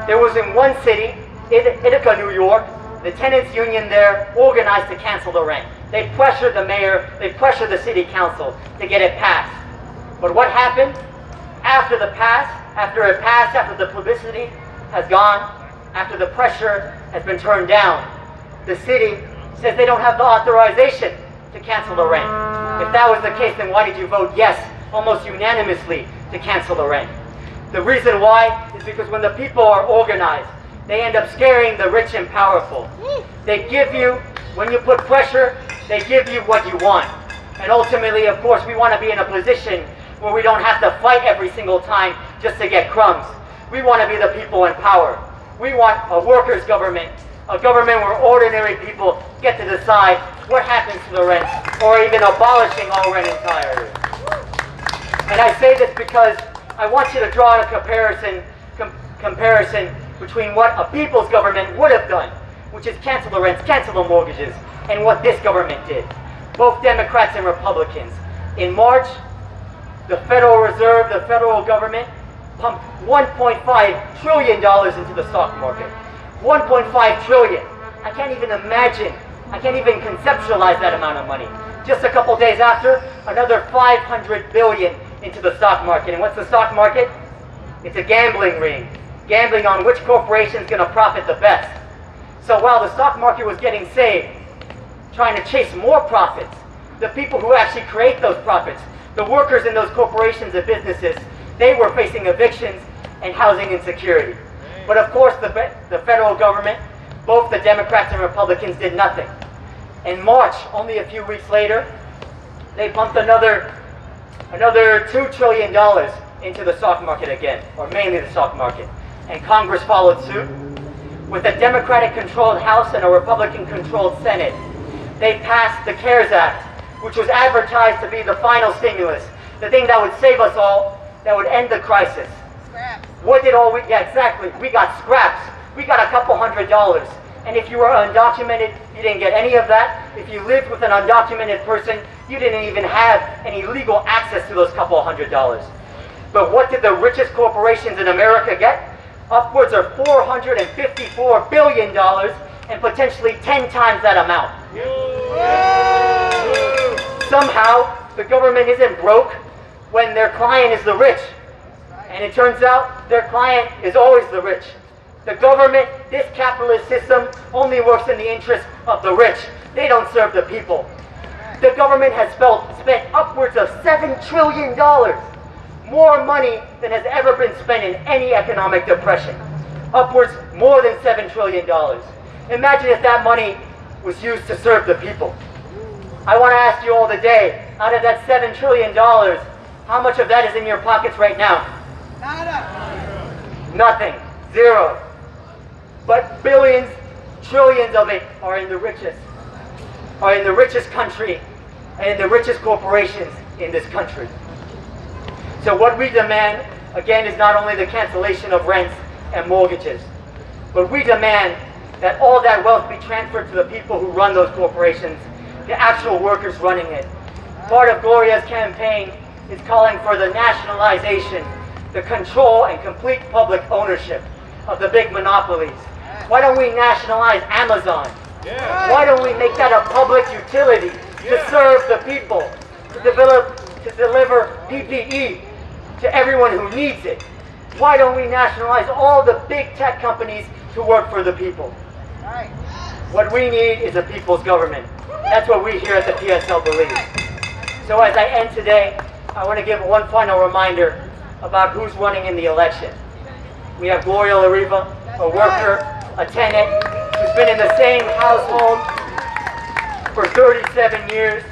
There was in one city, Ithaca, New York, the tenants union there organized to cancel the rent. They pressured the mayor, they pressured the city council to get it passed. But what happened? After it passed, after the publicity has gone, after the pressure has been turned down, the city says they don't have the authorization to cancel the rent. If that was the case, then why did you vote yes, almost unanimously, to cancel the rent? The reason why is because when the people are organized, they end up scaring the rich and powerful. They give you, when you put pressure, they give you what you want. And ultimately, of course, we want to be in a position where we don't have to fight every single time just to get crumbs. We want to be the people in power. We want a workers' government, a government where ordinary people get to decide what happens to the rents, or even abolishing all rent entirely. And I say this because I want you to draw a comparison between what a people's government would have done, which is cancel the rents, cancel the mortgages, and what this government did. Both Democrats and Republicans. In March, the Federal Reserve, the federal government, pumped $1.5 trillion into the stock market. $1.5 trillion. I can't even imagine, I can't even conceptualize that amount of money. Just a couple days after, another $500 billion into the stock market. And what's the stock market? It's a gambling ring. Gambling on which corporation is going to profit the best. So while the stock market was getting saved, trying to chase more profits, the people who actually create those profits, the workers in those corporations and businesses, they were facing evictions and housing insecurity. But of course, the federal government, both the Democrats and Republicans, did nothing. In March, only a few weeks later, they pumped another $2 trillion into the stock market again, or mainly the stock market. And Congress followed suit. With a Democratic-controlled House and a Republican-controlled Senate, they passed the CARES Act, which was advertised to be the final stimulus, the thing that would save us all, that would end the crisis. Scraps. What did all we, yeah, exactly, we got scraps. We got a couple $100. And if you were undocumented, you didn't get any of that. If you lived with an undocumented person, you didn't even have any legal access to those couple $100. But what did the richest corporations in America get? Upwards of $454 billion and potentially 10 times that amount. Somehow, the government isn't broke when their client is the rich. And it turns out their client is always the rich. The government, this capitalist system, only works in the interest of the rich. They don't serve the people. The government has spent upwards of $7 trillion, more money than has ever been spent in any economic depression. Upwards more than $7 trillion. Imagine if that money was used to serve the people. I want to ask you all today, out of that $7 trillion, how much of that is in your pockets right now? Nada. Nothing. Zero. But billions, trillions of it are in the richest country and in the richest corporations in this country. So what we demand, again, is not only the cancellation of rents and mortgages, but we demand that all that wealth be transferred to the people who run those corporations, the actual workers running it. Part of Gloria's campaign is calling for the nationalization, the control and complete public ownership of the big monopolies. Why don't we nationalize Amazon? Yeah. Why don't we make that a public utility to serve the people, to deliver PPE to everyone who needs it? Why don't we nationalize all the big tech companies to work for the people? Right. What we need is a people's government. That's what we here at the PSL believe. So as I end today, I want to give one final reminder about who's running in the election. We have Gloria La Riva, a worker, a tenant, who's been in the same household for 37 years.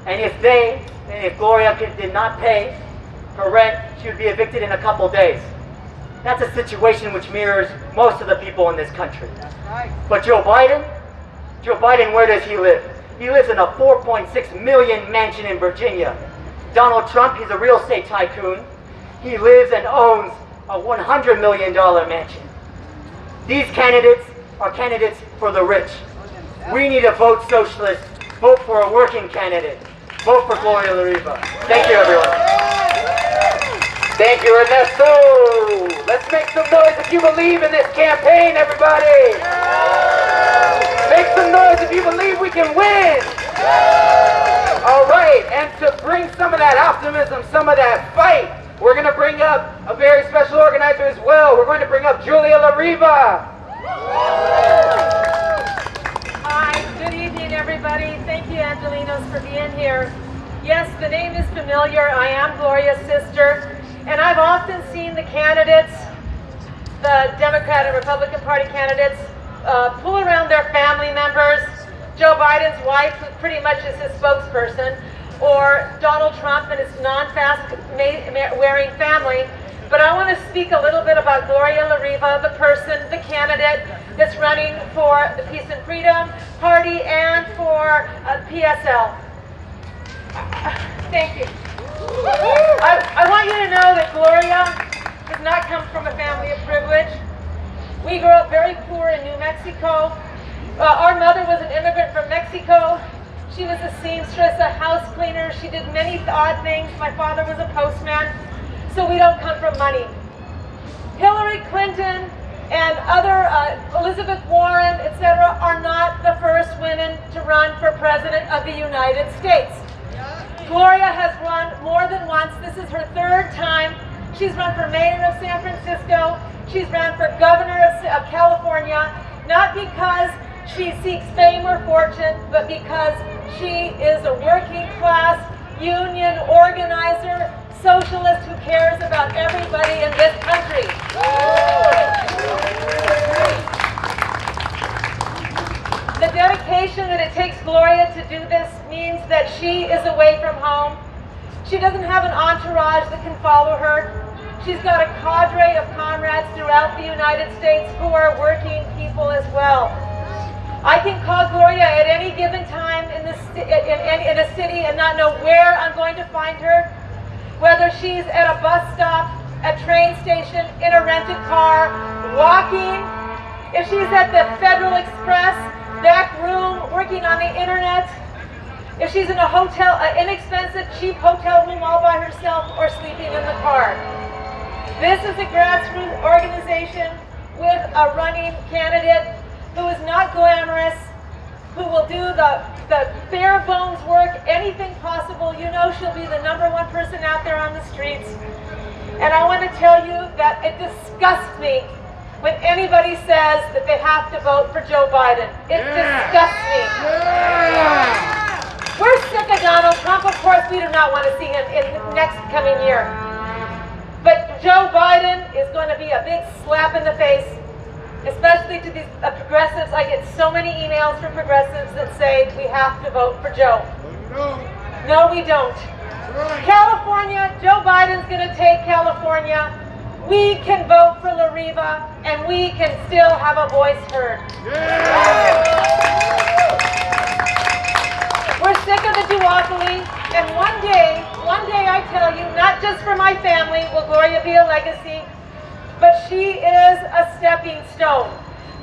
And if Gloria did not pay her rent, she would be evicted in a couple days. That's a situation which mirrors most of the people in this country. But Joe Biden, where does he live? He lives in a $4.6 million mansion in Virginia. Donald Trump, he's a real estate tycoon. He lives and owns a $100 million mansion. These candidates are candidates for the rich. We need to vote socialist, vote for a working candidate, vote for Gloria La Riva. Thank you, everyone. Thank you, Ernesto. Let's make some noise if you believe in this campaign, everybody. Make some noise if you believe we can win. All right, and to bring some of that optimism, some of that fight, we're going to bring up a very special organizer as well. We're going to bring up Julia La Riva. Hi, good evening, everybody. Thank you, Angelinos, for being here. Yes, the name is familiar. I am Gloria's sister. And I've often seen the candidates, the Democrat and Republican Party candidates, pull around their family members. Joe Biden's wife, who pretty much is his spokesperson, or Donald Trump and his non-mask-wearing family. But I want to speak a little bit about Gloria La Riva, the person, the candidate that's running for the Peace and Freedom Party and for PSL. Thank you. I want you to know that Gloria does not come from a family of privilege. We grew up very poor in New Mexico. Our mother was an immigrant from Mexico. She was a seamstress, a house cleaner. She did many odd things. My father was a postman. So we don't come from money. Hillary Clinton and other, Elizabeth Warren, etc., are not the first women to run for president of the United States. Gloria has run more than once. This is her third time. She's run for mayor of San Francisco. She's run for governor of California, not because she seeks fame or fortune, but because she is a working class, union organizer, socialist who cares about everybody in this country. The dedication that it takes Gloria to do this means that she is away from home. She doesn't have an entourage that can follow her. She's got a cadre of comrades throughout the United States who are working people as well. I can call Gloria at any given time in a city and not know where I'm going to find her. Whether she's at a bus stop, a train station, in a rented car, walking, if she's at the Federal Express, back room, working on the internet, if she's in a hotel, an inexpensive, cheap hotel room all by herself, or sleeping in the car. This is a grassroots organization with a running candidate who is not glamorous, who will do the bare bones work, anything possible. You know she'll be the #1 person out there on the streets. And I want to tell you that it disgusts me when anybody says that they have to vote for Joe Biden. It disgusts me. We're sick of Donald Trump. Of course, we do not want to see him in the next coming year. But Joe Biden is going to be a big slap in the face, especially to these progressives. I get so many emails from progressives that say we have to vote for Joe. No, we don't. California, Joe Biden's going to take California. We can vote for La Riva, and we can still have a voice heard. We're sick of the duopoly, and one day I tell you, not just for my family will Gloria be a legacy, but she is a stepping stone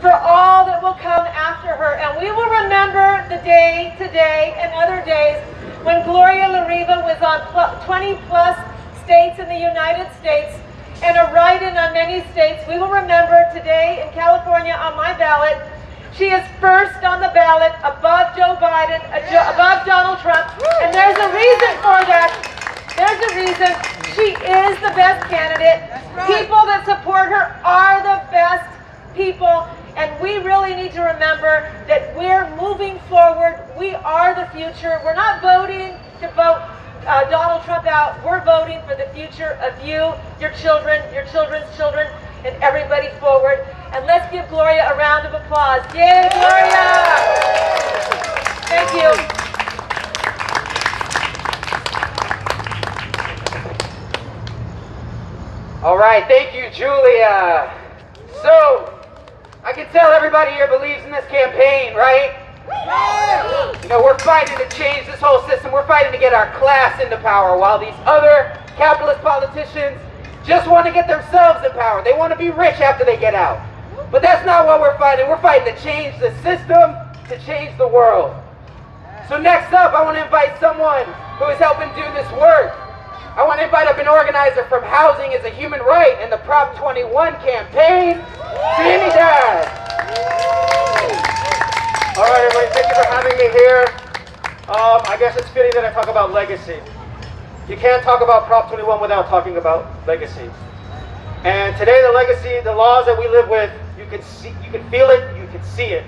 for all that will come after her. And we will remember the day today and other days when Gloria La Riva was on 20 plus states in the United States and a write-in on many states. We will remember today in California on my ballot, she is first on the ballot above Joe Biden, above Donald Trump, and there's a reason for that. There's a reason. She is the best candidate. People that support her are the best people, and we really need to remember that we're moving forward. We are the future. We're not voting to vote Donald Trump out. We're voting for the future of you, your children, your children's children, and everybody forward. And let's give Gloria a round of applause. Yay, Gloria! Thank you. All right, thank you, Julia. So, I can tell everybody here believes in this campaign, right? You know, we're fighting to change this whole system. We're fighting to get our class into power while these other capitalist politicians just want to get themselves in power. They want to be rich after they get out. But that's not what we're fighting. We're fighting to change the system, to change the world. So next up, I want to invite someone who is helping do this work. I want to invite up an organizer from Housing is a Human Right in the Prop 21 campaign, Trinidad. All right, everybody, thank you for having me here. I guess it's fitting that I talk about legacy. You can't talk about Prop 21 without talking about legacy. And today, the legacy, the laws that we live with, you can see, you can feel it, you can see it.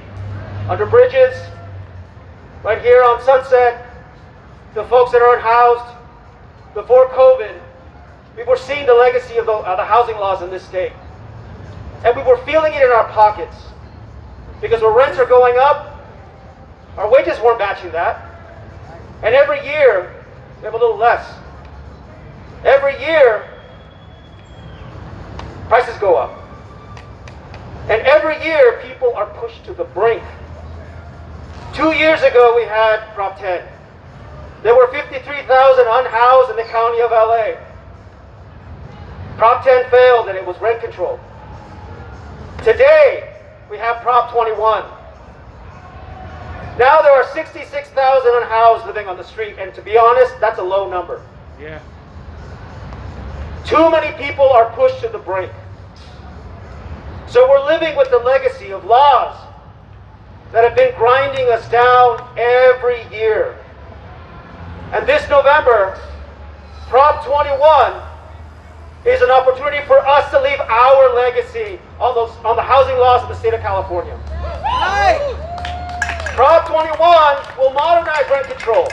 Under bridges, right here on Sunset, the folks that are unhoused. Before COVID, we were seeing the legacy of the housing laws in this state. And we were feeling it in our pockets. Because when rents are going up, our wages weren't matching that. And every year, we have a little less. Every year, prices go up. And every year, people are pushed to the brink. 2 years ago, we had Prop 10. There were 53,000 unhoused in the county of LA. Prop 10 failed and it was rent control. Today, we have Prop 21. Now there are 66,000 unhoused living on the street, and to be honest, that's a low number. Yeah. Too many people are pushed to the brink. So we're living with the legacy of laws that have been grinding us down every year. And this November, Prop 21 is an opportunity for us to leave our legacy on the housing laws of the state of California. Prop 21 will modernize rent control.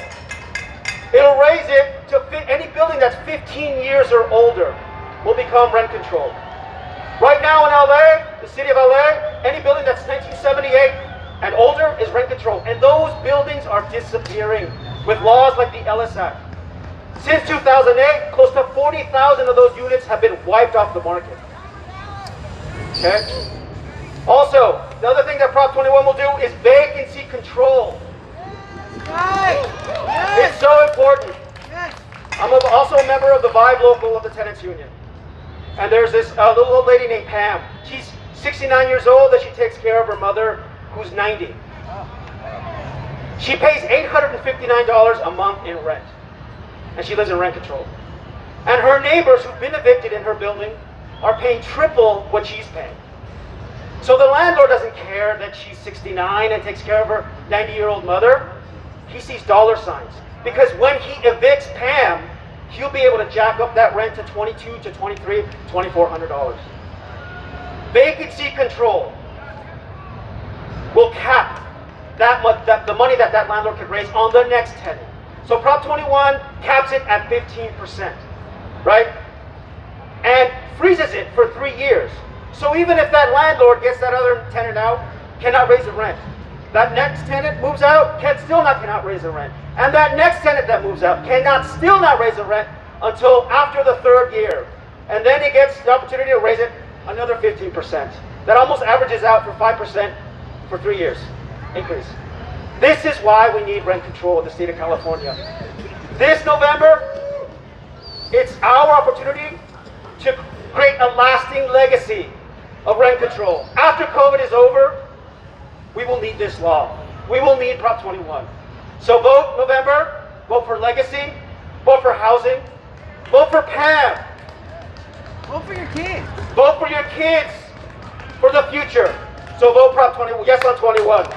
It'll raise it to any building that's 15 years or older will become rent controlled. Right now in LA, the city of LA, any building that's 1978 and older is rent controlled. And those buildings are disappearing with laws like the Ellis Act. Since 2008, close to 40,000 of those units have been wiped off the market. Okay? Also, the other thing that Prop 21 will do is vacancy control. It's so important. I'm also a member of the Vibe Local of the Tenants Union. And there's this little old lady named Pam. She's 69 years old and she takes care of her mother who's 90. She pays $859 a month in rent. And she lives in rent control. And her neighbors who've been evicted in her building are paying triple what she's paying. So the landlord doesn't care that she's 69 and takes care of her 90-year-old mother. He sees dollar signs. Because when he evicts Pam, he'll be able to jack up that rent to $2,200 to $2,300, $2,400. Vacancy control will cap the money that landlord can raise on the next tenant. So Prop 21 caps it at 15%, right? And freezes it for 3 years. So even if that landlord gets that other tenant out, cannot raise the rent. That next tenant moves out, cannot raise the rent. And that next tenant that moves out still not raise the rent until after the 3rd year. And then he gets the opportunity to raise it another 15%. That almost averages out for 5% for 3 years increase. This is why we need rent control in the state of California. This November, it's our opportunity to create a lasting legacy of rent control. After COVID is over, we will need this law. We will need Prop 21. So vote November, vote for legacy, vote for housing, vote for Pam. Vote for your kids. Vote for your kids for the future. So vote Prop 21, yes on 21.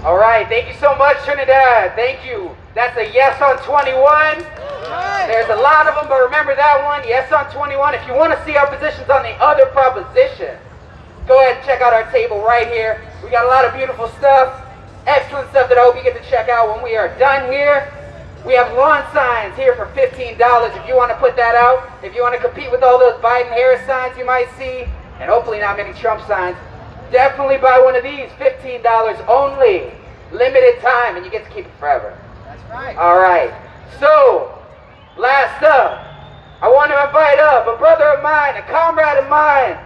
All right, thank you so much, Trinidad. Thank you. That's a yes on 21. There's a lot of them, but remember that one, yes on 21. If you want to see our positions on the other proposition, go ahead and check out our table right here. We got a lot of beautiful stuff, excellent stuff that I hope you get to check out when we are done here. We have lawn signs here for $15 if you want to put that out. If you want to compete with all those Biden-Harris signs you might see, and hopefully not many Trump signs, definitely buy one of these, $15 only. Limited time, and you get to keep it forever. That's right. All right. So, last up, I want to invite up a brother of mine, a comrade of mine,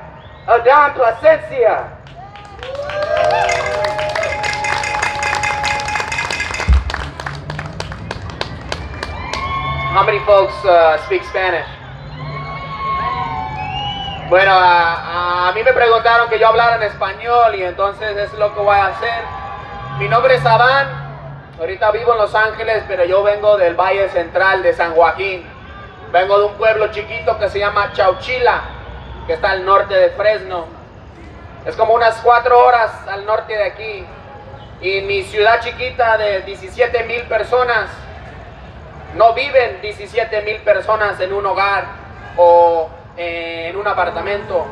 Adon Plasencia. How many folks speak Spanish? Bueno, a mí me preguntaron que yo hablara en español y entonces es lo que voy a hacer. Mi nombre es Adán, ahorita vivo en Los Ángeles, pero yo vengo del Valle Central de San Joaquín. Vengo de un pueblo chiquito que se llama Chauchila, que está al norte de Fresno. Es como unas 4 horas al norte de aquí. Y mi ciudad chiquita de 17,000 personas, no viven 17,000 personas en un hogar o en un apartamento.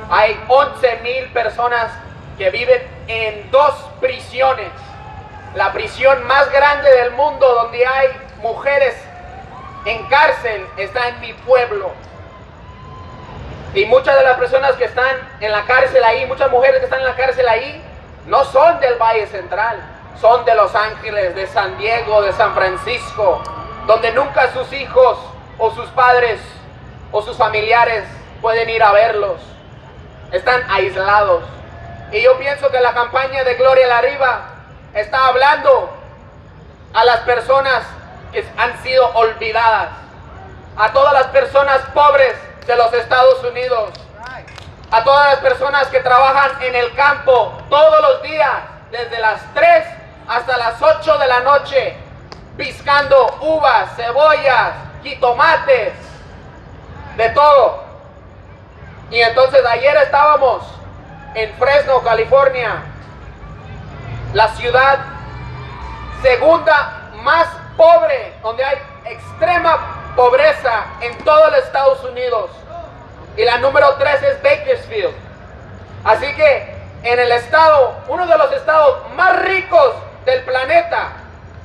Hay 11,000 personas que viven en 2 prisiones. La prisión más grande del mundo donde hay mujeres en cárcel está en mi pueblo. Y muchas de las personas que están en la cárcel ahí, muchas mujeres que están en la cárcel ahí, no son del Valle Central, son de Los Ángeles, de San Diego, de San Francisco, donde nunca sus hijos o sus padres o sus familiares pueden ir a verlos. Están aislados. Y yo pienso que la campaña de Gloria La Riva está hablando a las personas que han sido olvidadas, a todas las personas pobres de los Estados Unidos, a todas las personas que trabajan en el campo todos los días, desde las 3 hasta las 8 de la noche, piscando uvas, cebollas, jitomates, de todo. Y entonces ayer estábamos en Fresno, California, la ciudad segunda más pobre, donde hay extrema pobreza en todo los Estados Unidos. Y la número 3 es Bakersfield. Así que en el estado, uno de los estados más ricos del planeta,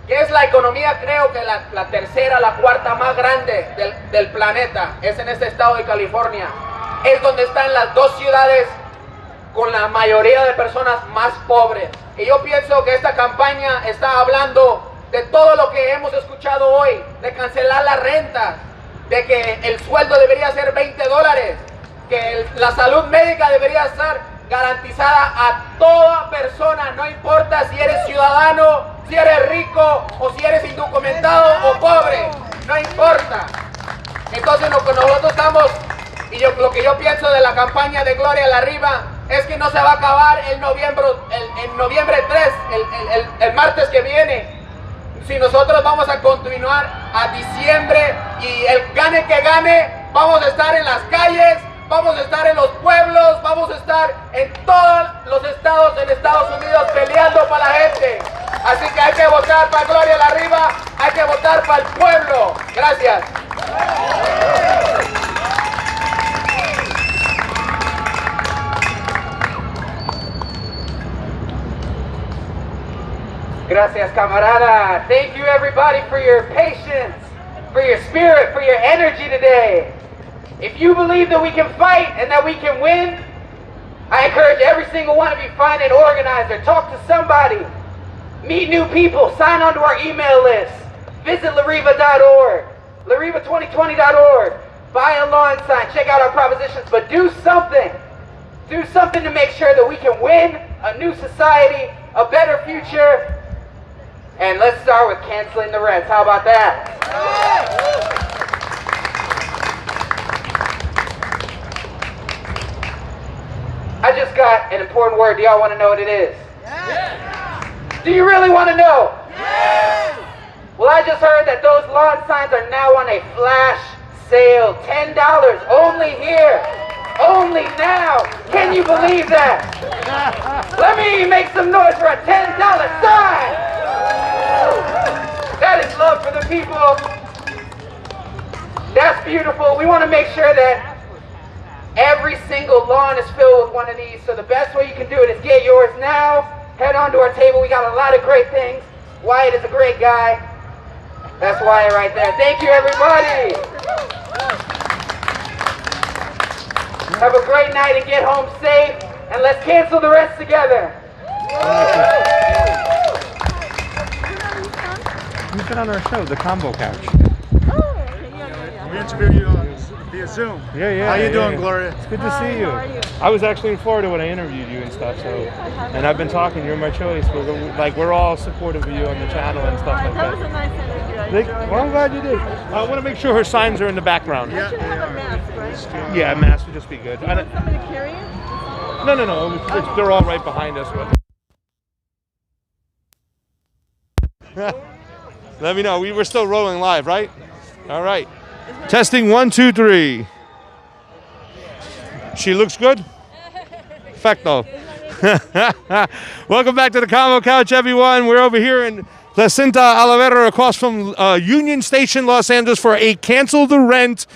que es la economía, creo que la tercera, la cuarta más grande del planeta, es en este estado de California. Es donde están las dos ciudades con la mayoría de personas más pobres. Y yo pienso que esta campaña está hablando de todo lo que hemos escuchado hoy, de cancelar las rentas, de que el sueldo debería ser $20, que la salud médica debería estar garantizada a toda persona, no importa si eres ciudadano, si eres rico o si eres indocumentado o pobre, no importa. Entonces lo que nosotros estamos, y lo que yo pienso de la campaña de Gloria La Riva, es que no se va a acabar el noviembre 3, el martes que viene. Si nosotros vamos a continuar a diciembre y el gane que gane, vamos a estar en las calles, vamos a estar en los pueblos, vamos a estar en todos los estados en Estados Unidos peleando para la gente. Así que hay que votar para Gloria La Riva, hay que votar para el pueblo. Gracias. Gracias, camarada. Thank you, everybody, for your patience, for your spirit, for your energy today. If you believe that we can fight and that we can win, I encourage every single one of you, find an organizer, talk to somebody, meet new people, sign on to our email list, visit lariva.org, lariva2020.org, buy a lawn sign, check out our propositions, but do something. Do something to make sure that we can win a new society, a better future. And let's start with canceling the rents. How about that? I just got an important word. Do y'all want to know what it is? Do you really want to know? Well, I just heard that those lawn signs are now on a flash sale. $10 only here. Only now. Can you believe that? Let me make some noise for a $10 sign. That is love for the people. That's beautiful. We want to make sure that every single lawn is filled with one of these. So the best way you can do it is get yours now. Head on to our table. We got a lot of great things. Wyatt is a great guy. That's Wyatt right there. Thank you, everybody. Have a great night and get home safe. And let's cancel the rest together. You've been on our show, the Convo Couch. We interviewed you via Zoom. Yeah. How you doing, Gloria? It's good to see you. How are you? I was actually in Florida when I interviewed you and stuff, so, and I've been talking. You're my choice. We're all supportive of you on the channel and stuff like that. That was a nice interview. Well, I'm glad you did. I want to make sure her signs are in the background. Yeah, You should have a mask, right? Yeah, a mask would just be good. Do you want somebody to carry it? No. They're all right behind us. Let me know. We were still rolling live, right? All right. Testing 1, 2, 3. She looks good? Perfecto. Welcome back to the Convo Couch, everyone. We're over here in Placenta Olivera across from Union Station, Los Angeles for a cancel the rent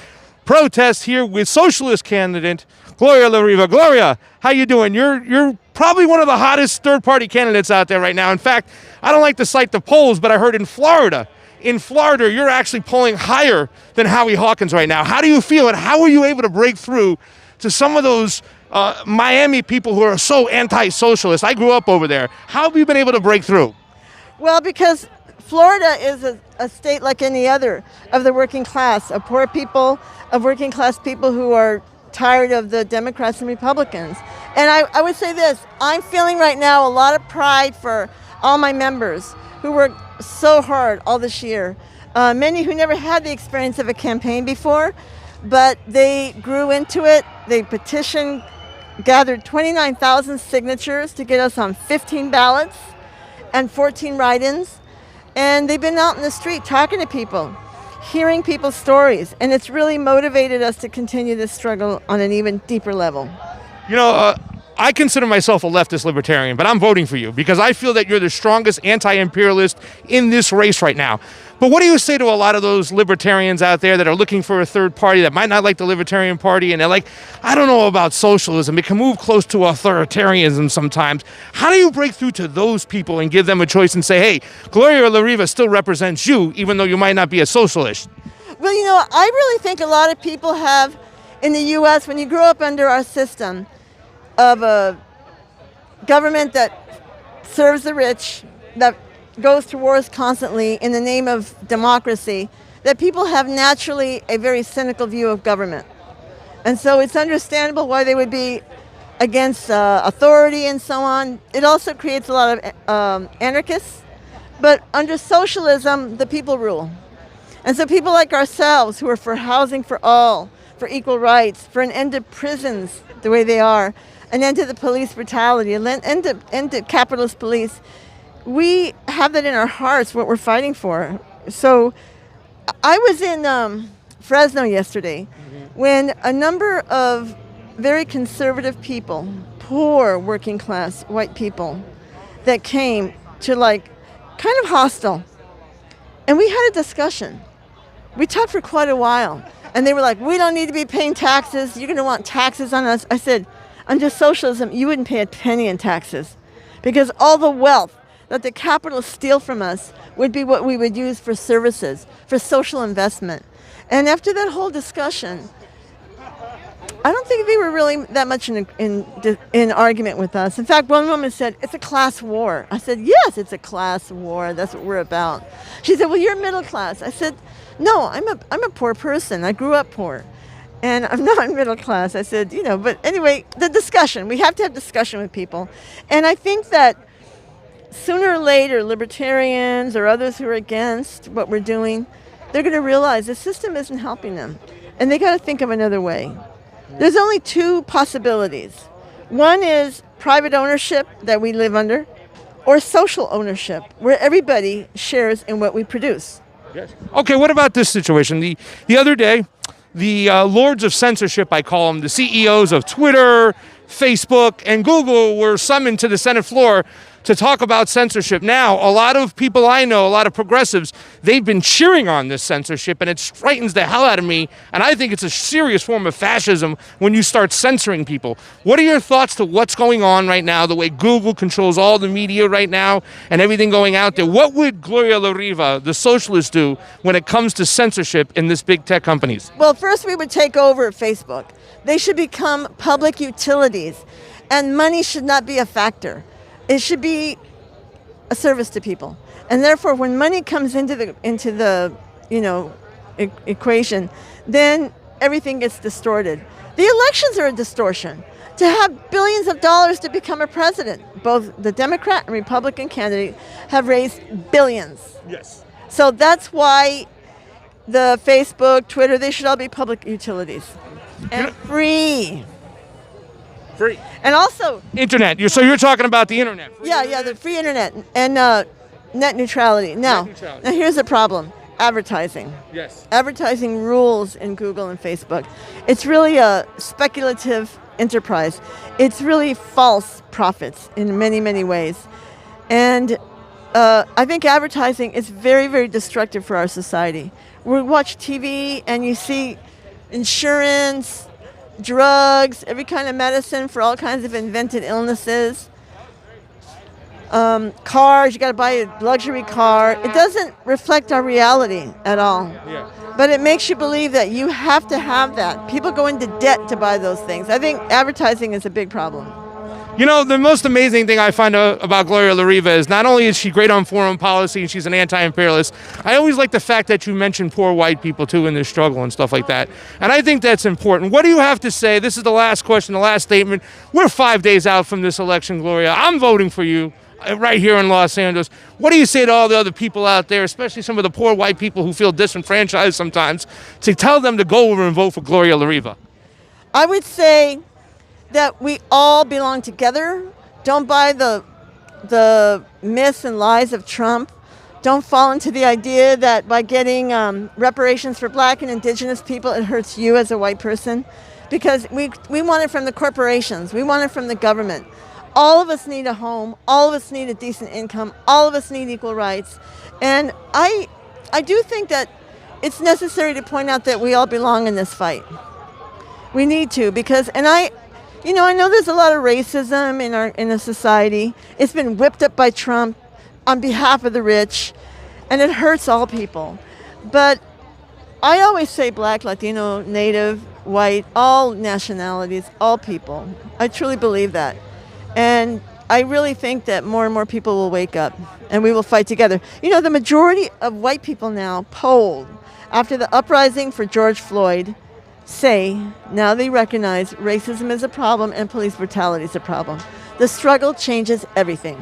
protest here with socialist candidate Gloria La Riva. Gloria, how you doing? You're probably one of the hottest third-party candidates out there right now. In fact, I don't like to cite the polls, but I heard in Florida, you're actually polling higher than Howie Hawkins right now. How do you feel, and how were you able to break through to some of those Miami people who are so anti-socialist? I grew up over there. How have you been able to break through? Well, because Florida is a state like any other of the working class, of poor people, of working class people who are tired of the Democrats and Republicans. And I would say this, I'm feeling right now a lot of pride for all my members who were so hard all this year. Many who never had the experience of a campaign before, but they grew into it. They petitioned, gathered 29,000 signatures to get us on 15 ballots and 14 write-ins. And they've been out in the street talking to people, hearing people's stories, and it's really motivated us to continue this struggle on an even deeper level. You know, I consider myself a leftist libertarian, but I'm voting for you because I feel that you're the strongest anti-imperialist in this race right now. But what do you say to a lot of those libertarians out there that are looking for a third party that might not like the Libertarian Party, and they're like, I don't know about socialism. It can move close to authoritarianism sometimes. How do you break through to those people and give them a choice and say, hey, Gloria La Riva still represents you, even though you might not be a socialist? Well, you know, I really think a lot of people have, in the U.S., when you grow up under our system of a government that serves the rich, that goes to wars constantly in the name of democracy, that people have naturally a very cynical view of government. And so it's understandable why they would be against authority and so on. It also creates a lot of anarchists. But under socialism, the people rule. And so people like ourselves who are for housing for all, for equal rights, for an end to prisons the way they are, an end to the police brutality, an end to capitalist police, we have that in our hearts, what we're fighting for. So I was in Fresno yesterday when a number of very conservative people, poor working class white people, that came to like kind of hostile. And we had a discussion. We talked for quite a while. And they were like, we don't need to be paying taxes. You're going to want taxes on us. I said, under socialism, you wouldn't pay a penny in taxes because all the wealth that the capitalists steal from us would be what we would use for services, for social investment. And after that whole discussion, I don't think they were really that much in argument with us. In fact, one woman said, it's a class war. I said, yes, it's a class war. That's what we're about. She said, well, you're middle class. I said, no, I'm a poor person. I grew up poor. And I'm not middle class. I said, you know, but anyway, the discussion. We have to have discussion with people. And I think that sooner or later, libertarians or others who are against what we're doing, they're going to realize the system isn't helping them. And they got to think of another way. There's only two possibilities. One is private ownership that we live under, or social ownership, where everybody shares in what we produce. Yes. Okay, what about this situation? The other day, the lords of censorship, I call them, the CEOs of Twitter, Facebook, and Google were summoned to the Senate floor to talk about censorship. Now, a lot of people I know, a lot of progressives, they've been cheering on this censorship, and it frightens the hell out of me, and I think it's a serious form of fascism when you start censoring people. What are your thoughts to what's going on right now, the way Google controls all the media right now and everything going out there? What would Gloria La Riva, the socialist, do when it comes to censorship in this big tech companies? Well, first we would take over Facebook. They should become public utilities, and money should not be a factor. It should be a service to people. And therefore, when money comes into the equation, then everything gets distorted. The elections are a distortion. To have billions of dollars to become a president, both the Democrat and Republican candidate have raised billions. Yes. So that's why the Facebook, Twitter, they should all be public utilities. And free. Free. And also internet. So you're talking about the internet. Yeah, the free internet and net neutrality. Now here's the problem. Advertising. Yes. Advertising rules in Google and Facebook. It's really a speculative enterprise. It's really false profits in many, many ways. And I think advertising is very, very destructive for our society. We watch TV and you see insurance, drugs, every kind of medicine for all kinds of invented illnesses. Cars, you got to buy a luxury car. It doesn't reflect our reality at all. Yeah. But it makes you believe that you have to have that. People go into debt to buy those things. I think advertising is a big problem. You know, the most amazing thing I find about Gloria La Riva is not only is she great on foreign policy and she's an anti-imperialist, I always like the fact that you mention poor white people too in this struggle and stuff like that. And I think that's important. What do you have to say? This is the last question, the last statement. We're 5 days out from this election, Gloria. I'm voting for you. right here in Los Angeles. What do you say to all the other people out there, especially some of the poor white people who feel disenfranchised sometimes, to tell them to go over and vote for Gloria La Riva? I would say that we all belong together. Don't buy the myths and lies of Trump. Don't fall into the idea that by getting reparations for black and indigenous people, it hurts you as a white person. Because we want it from the corporations. We want it from the government. All of us need a home. All of us need a decent income. All of us need equal rights. And I do think that it's necessary to point out that we all belong in this fight. We need to, because, and I know there's a lot of racism in the society. It's been whipped up by Trump on behalf of the rich, and it hurts all people. But I always say black, Latino, Native, white, all nationalities, all people. I truly believe that. And I really think that more and more people will wake up and we will fight together. You know, the majority of white people now polled after the uprising for George Floyd say now they recognize racism is a problem and police brutality is a problem. The struggle changes everything.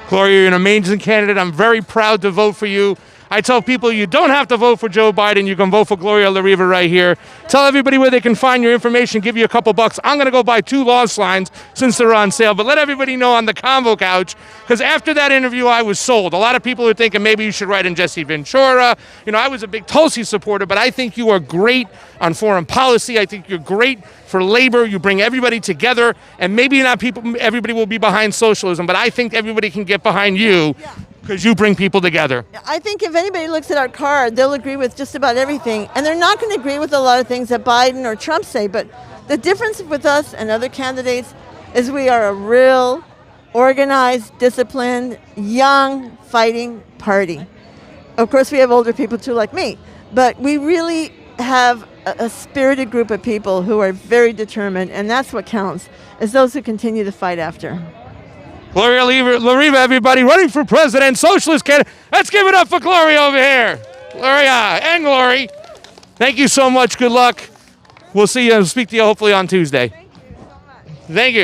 Gloria, you're an amazing candidate. I'm very proud to vote for you. I tell people you don't have to vote for Joe Biden. You can vote for Gloria La Riva right here. Tell everybody where they can find your information, give you a couple bucks. I'm going to go buy 2 loss lines since they're on sale. But let everybody know on the Convo Couch, because after that interview, I was sold. A lot of people are thinking maybe you should write in Jesse Ventura. You know, I was a big Tulsi supporter, but I think you are great on foreign policy. I think you're great for labor. You bring everybody together, and maybe not everybody will be behind socialism, but I think everybody can get behind you. Yeah. Because you bring people together. I think if anybody looks at our card, they'll agree with just about everything. And they're not going to agree with a lot of things that Biden or Trump say. But the difference with us and other candidates is we are a real, organized, disciplined, young, fighting party. Of course, we have older people too, like me. But we really have a spirited group of people who are very determined. And that's what counts, is those who continue to fight after. Gloria La Riva, everybody, running for president, socialist candidate. Let's give it up for Gloria over here. Gloria and Glory. Thank you so much. Good luck. We'll see you. Speak to you hopefully on Tuesday. Thank you so much. Thank you.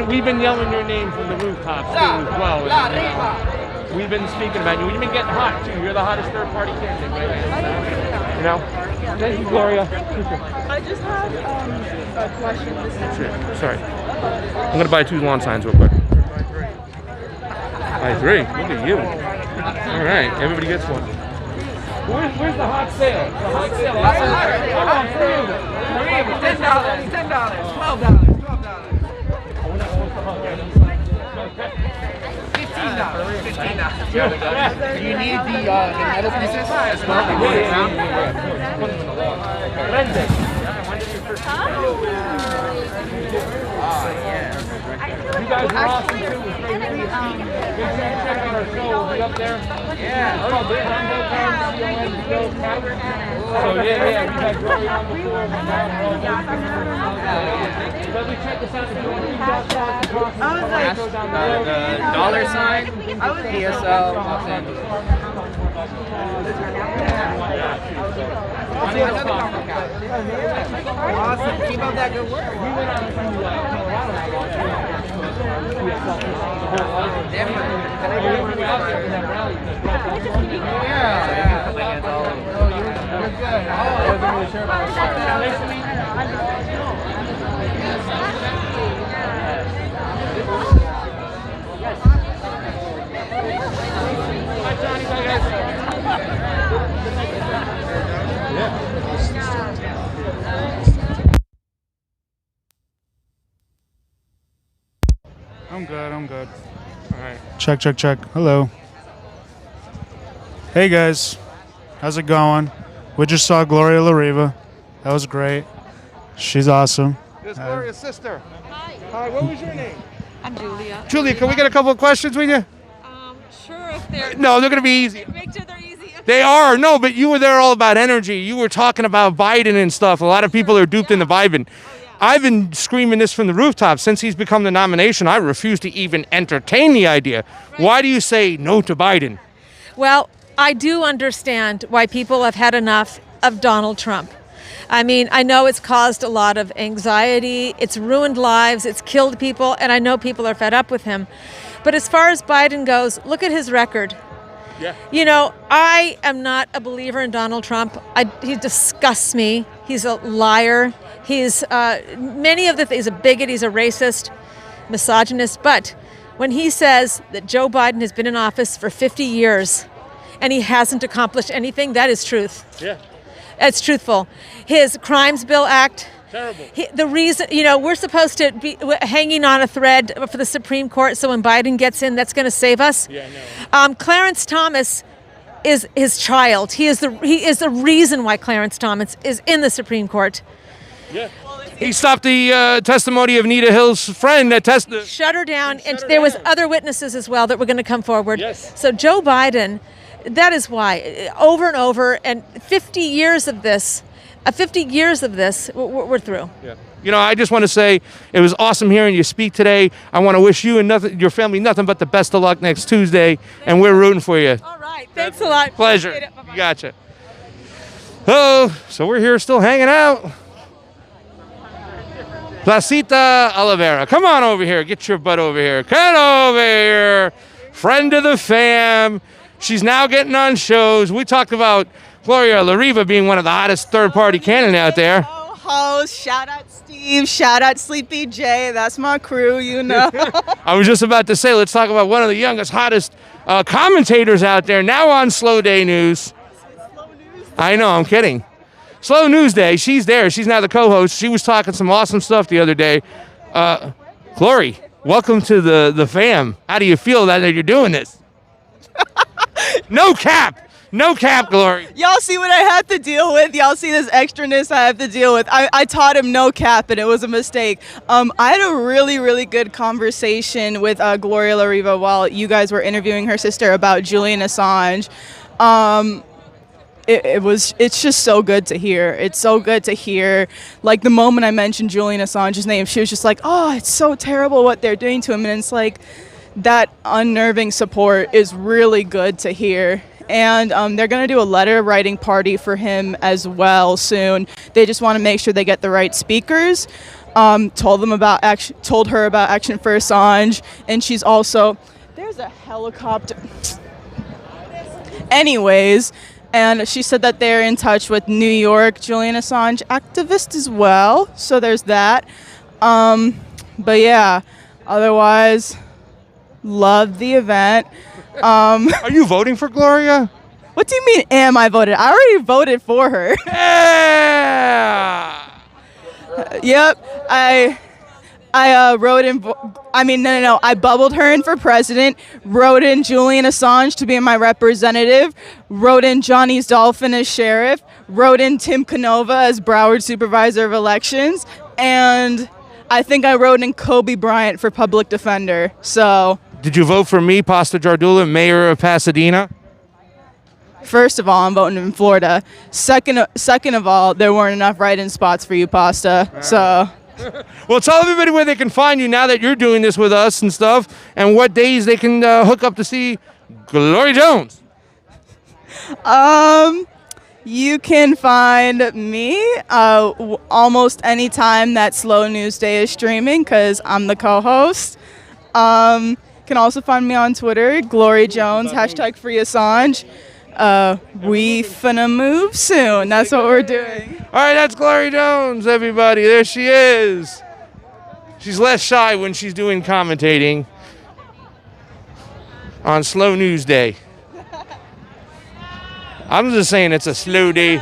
We've been yelling your name from the rooftops too as well. We've been speaking about you. You've been getting hot too. You're the hottest third-party candidate, right? You know? Thank you, Gloria. I just have a question. Sorry. I'm going to buy 2 lawn signs real quick. Buy 3. Look at you. All right. Everybody gets one. Where's the hot sale? The hot sale. Come on, $3. $10. $12. $15. Do you need the metal pieces? You guys are awesome too. Make sure you check out our show. We'll be up there. Yeah. It's called Big Convo Couch. So yeah, we had Gloria on before. Let me check this out. If you want to reach out to us, go down the dollar sign, PSL, Los Angeles. Awesome. Keep up that good work. We went on to Colorado. I'm good. All right. Check. Hello. Hey guys, how's it going? We just saw Gloria La Riva. That was great. She's awesome. This is Gloria's sister. Hi, what was your name? I'm Julia. Julia, can we get a couple of questions with you? Sure, if they're... No, they're going to be easy. Make sure they're easy. They are. No, but you were there all about energy. You were talking about Biden and stuff. A lot of people are duped into Biden. I've been screaming this from the rooftops. Since he's become the nomination, I refuse to even entertain the idea. Right. Why do you say no to Biden? Well, I do understand why people have had enough of Donald Trump. I mean, I know it's caused a lot of anxiety, it's ruined lives, it's killed people, and I know people are fed up with him. But as far as Biden goes, look at his record. Yeah. You know, I am not a believer in Donald Trump. He disgusts me. He's a liar. He's he's a bigot, he's a racist, misogynist. But when he says that Joe Biden has been in office for 50 years and he hasn't accomplished anything, that is truth. Yeah. It's truthful. His Crimes Bill Act. Terrible. The reason, we're supposed to be hanging on a thread for the Supreme Court, so when Biden gets in, that's going to save us. Yeah, no. Clarence Thomas is his child. He is the reason why Clarence Thomas is in the Supreme Court. Yeah. He stopped the testimony of Nita Hill's friend that tested. Shut her down, and there was other witnesses as well that were going to come forward. Yes. So Joe Biden, that is why, over and over, and 50 years of this, we're through. Yeah. I just want to say it was awesome hearing you speak today. I want to wish you and your family nothing but the best of luck next Tuesday, and we're rooting for you. All right. Thanks a lot. Pleasure. Appreciate it. Bye-bye. Gotcha. Oh, so we're here still hanging out. Placita Oliveira, come on over here. Get your butt over here. Come over here. Friend of the fam. She's now getting on shows. We talked about Gloria La Riva being one of the hottest third-party candidates out there. Host, shout out Steve, shout out Sleepy J. That's my crew, I was just about to say, let's talk about one of the youngest, hottest commentators out there now on Slow Day News. I know, I'm kidding. Slow News Day, she's there. She's now the co-host. She was talking some awesome stuff the other day. Glory, welcome to the fam. How do you feel that you're doing this? No cap, Glory. Y'all see what I had to deal with? Y'all see this extraness I have to deal with? I taught him no cap, and it was a mistake. I had a really, really good conversation with Gloria La Riva while you guys were interviewing her sister about Julian Assange. It's just so good to hear. It's so good to hear. Like, the moment I mentioned Julian Assange's name, she was just like, oh, it's so terrible what they're doing to him. And it's like, that unnerving support is really good to hear. And they're going to do a letter writing party for him as well soon. They just want to make sure they get the right speakers. Told her about Action for Assange. And she's also, there's a helicopter. Anyways, and she said that they're in touch with New York Julian Assange activists as well. So there's that. But yeah, otherwise, love the event. Are you voting for Gloria? What do you mean, am I voted? I already voted for her. Yeah! Yep, I wrote in, no, I bubbled her in for president, wrote in Julian Assange to be my representative, wrote in Johnny's Dolphin as sheriff, wrote in Tim Canova as Broward supervisor of elections, and I think I wrote in Kobe Bryant for public defender, so. Did you vote for me, Pasta Jardula, mayor of Pasadena? First of all, I'm voting in Florida. Second of all, there weren't enough write-in spots for you, Pasta, so. Well, tell everybody where they can find you now that you're doing this with us and stuff, and what days they can hook up to see Glory Jones. You can find me almost any time that Slow News Day is streaming because I'm the co-host. Can also find me on Twitter, Glory Jones, #Free Assange. We finna move soon. That's what we're doing. All right, that's Glory Jones, everybody. There she is. She's less shy when she's doing commentating on Slow News Day. I'm just saying it's a slow day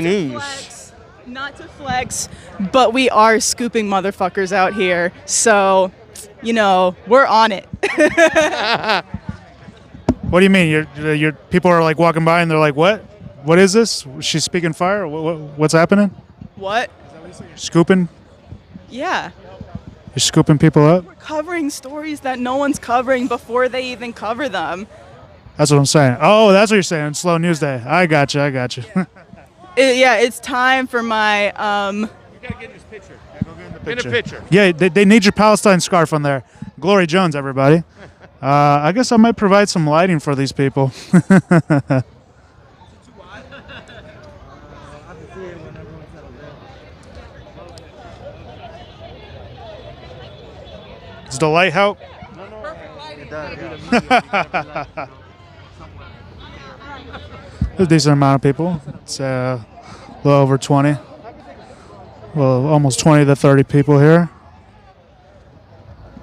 news. Not to flex, but we are scooping motherfuckers out here. So, we're on it. What do you mean? Your people are like walking by and they're like, "What? What is this? She's speaking fire. What's happening?" What? Scooping? Yeah. You're scooping people up? We're covering stories that no one's covering before they even cover them. That's what I'm saying. Oh, that's what you're saying. Slow News Day. I got you. It's time for my. You gotta get in this picture. Get a picture. Yeah, they need your Palestine scarf on there. Glory Jones, everybody. I guess I might provide some lighting for these people. Does the light help? There's a decent amount of people. It's a little over 20. Well, almost 20 to 30 people here.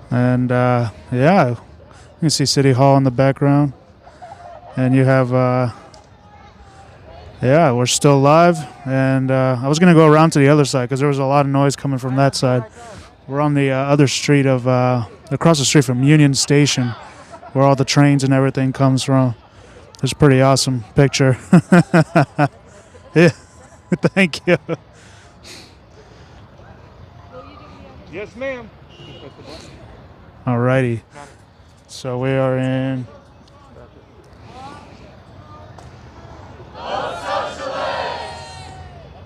And yeah, you can see City Hall in the background. And you have, yeah, we're still live. And I was going to go around to the other side because there was a lot of noise coming from that side. We're on the other street of, across the street from Union Station, where all the trains and everything comes from. It's a pretty awesome picture. Yeah, thank you. Yes, ma'am. Alrighty. So we are in.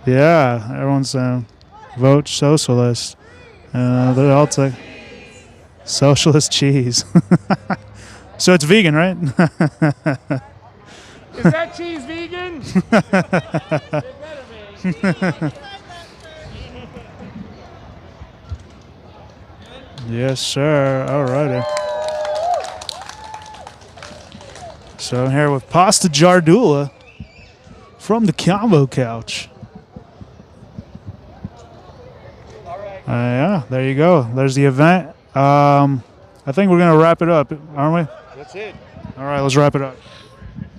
Yeah, everyone's saying vote socialist. They're all saying socialist cheese. So it's vegan, right? Is that cheese vegan? Yes, sir. Alrighty. So I'm here with Pasta Jardula from the Convo Couch. Yeah, there you go. There's the event. I think we're going to wrap it up, aren't we? That's it. All right, let's wrap it up.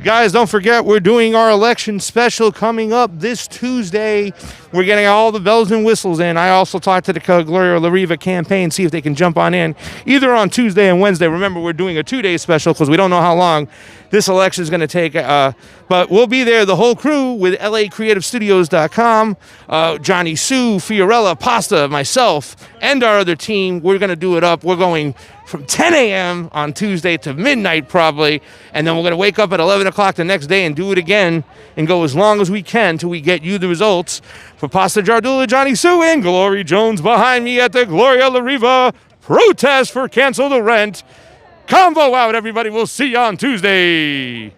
Guys, don't forget we're doing our election special coming up this Tuesday. We're getting all the bells and whistles in. I also talked to the Gloria La Riva campaign, see if they can jump on in either on Tuesday and Wednesday. Remember, we're doing a 2-day special because we don't know how long this election is going to take. But we'll be there, the whole crew, with LACreativeStudios.com, Johnny Sue, Fiorella, Pasta, myself, and our other team. We're going to do it up. We're going from 10 a.m. on Tuesday to midnight probably, and then we're going to wake up at 11 o'clock the next day and do it again and go as long as we can till we get you the results. For Pasta Jardula, Johnny Sue, and Glory Jones behind me at the Gloria La Riva protest for Cancel the Rent. Convo out, everybody. We'll see you on Tuesday.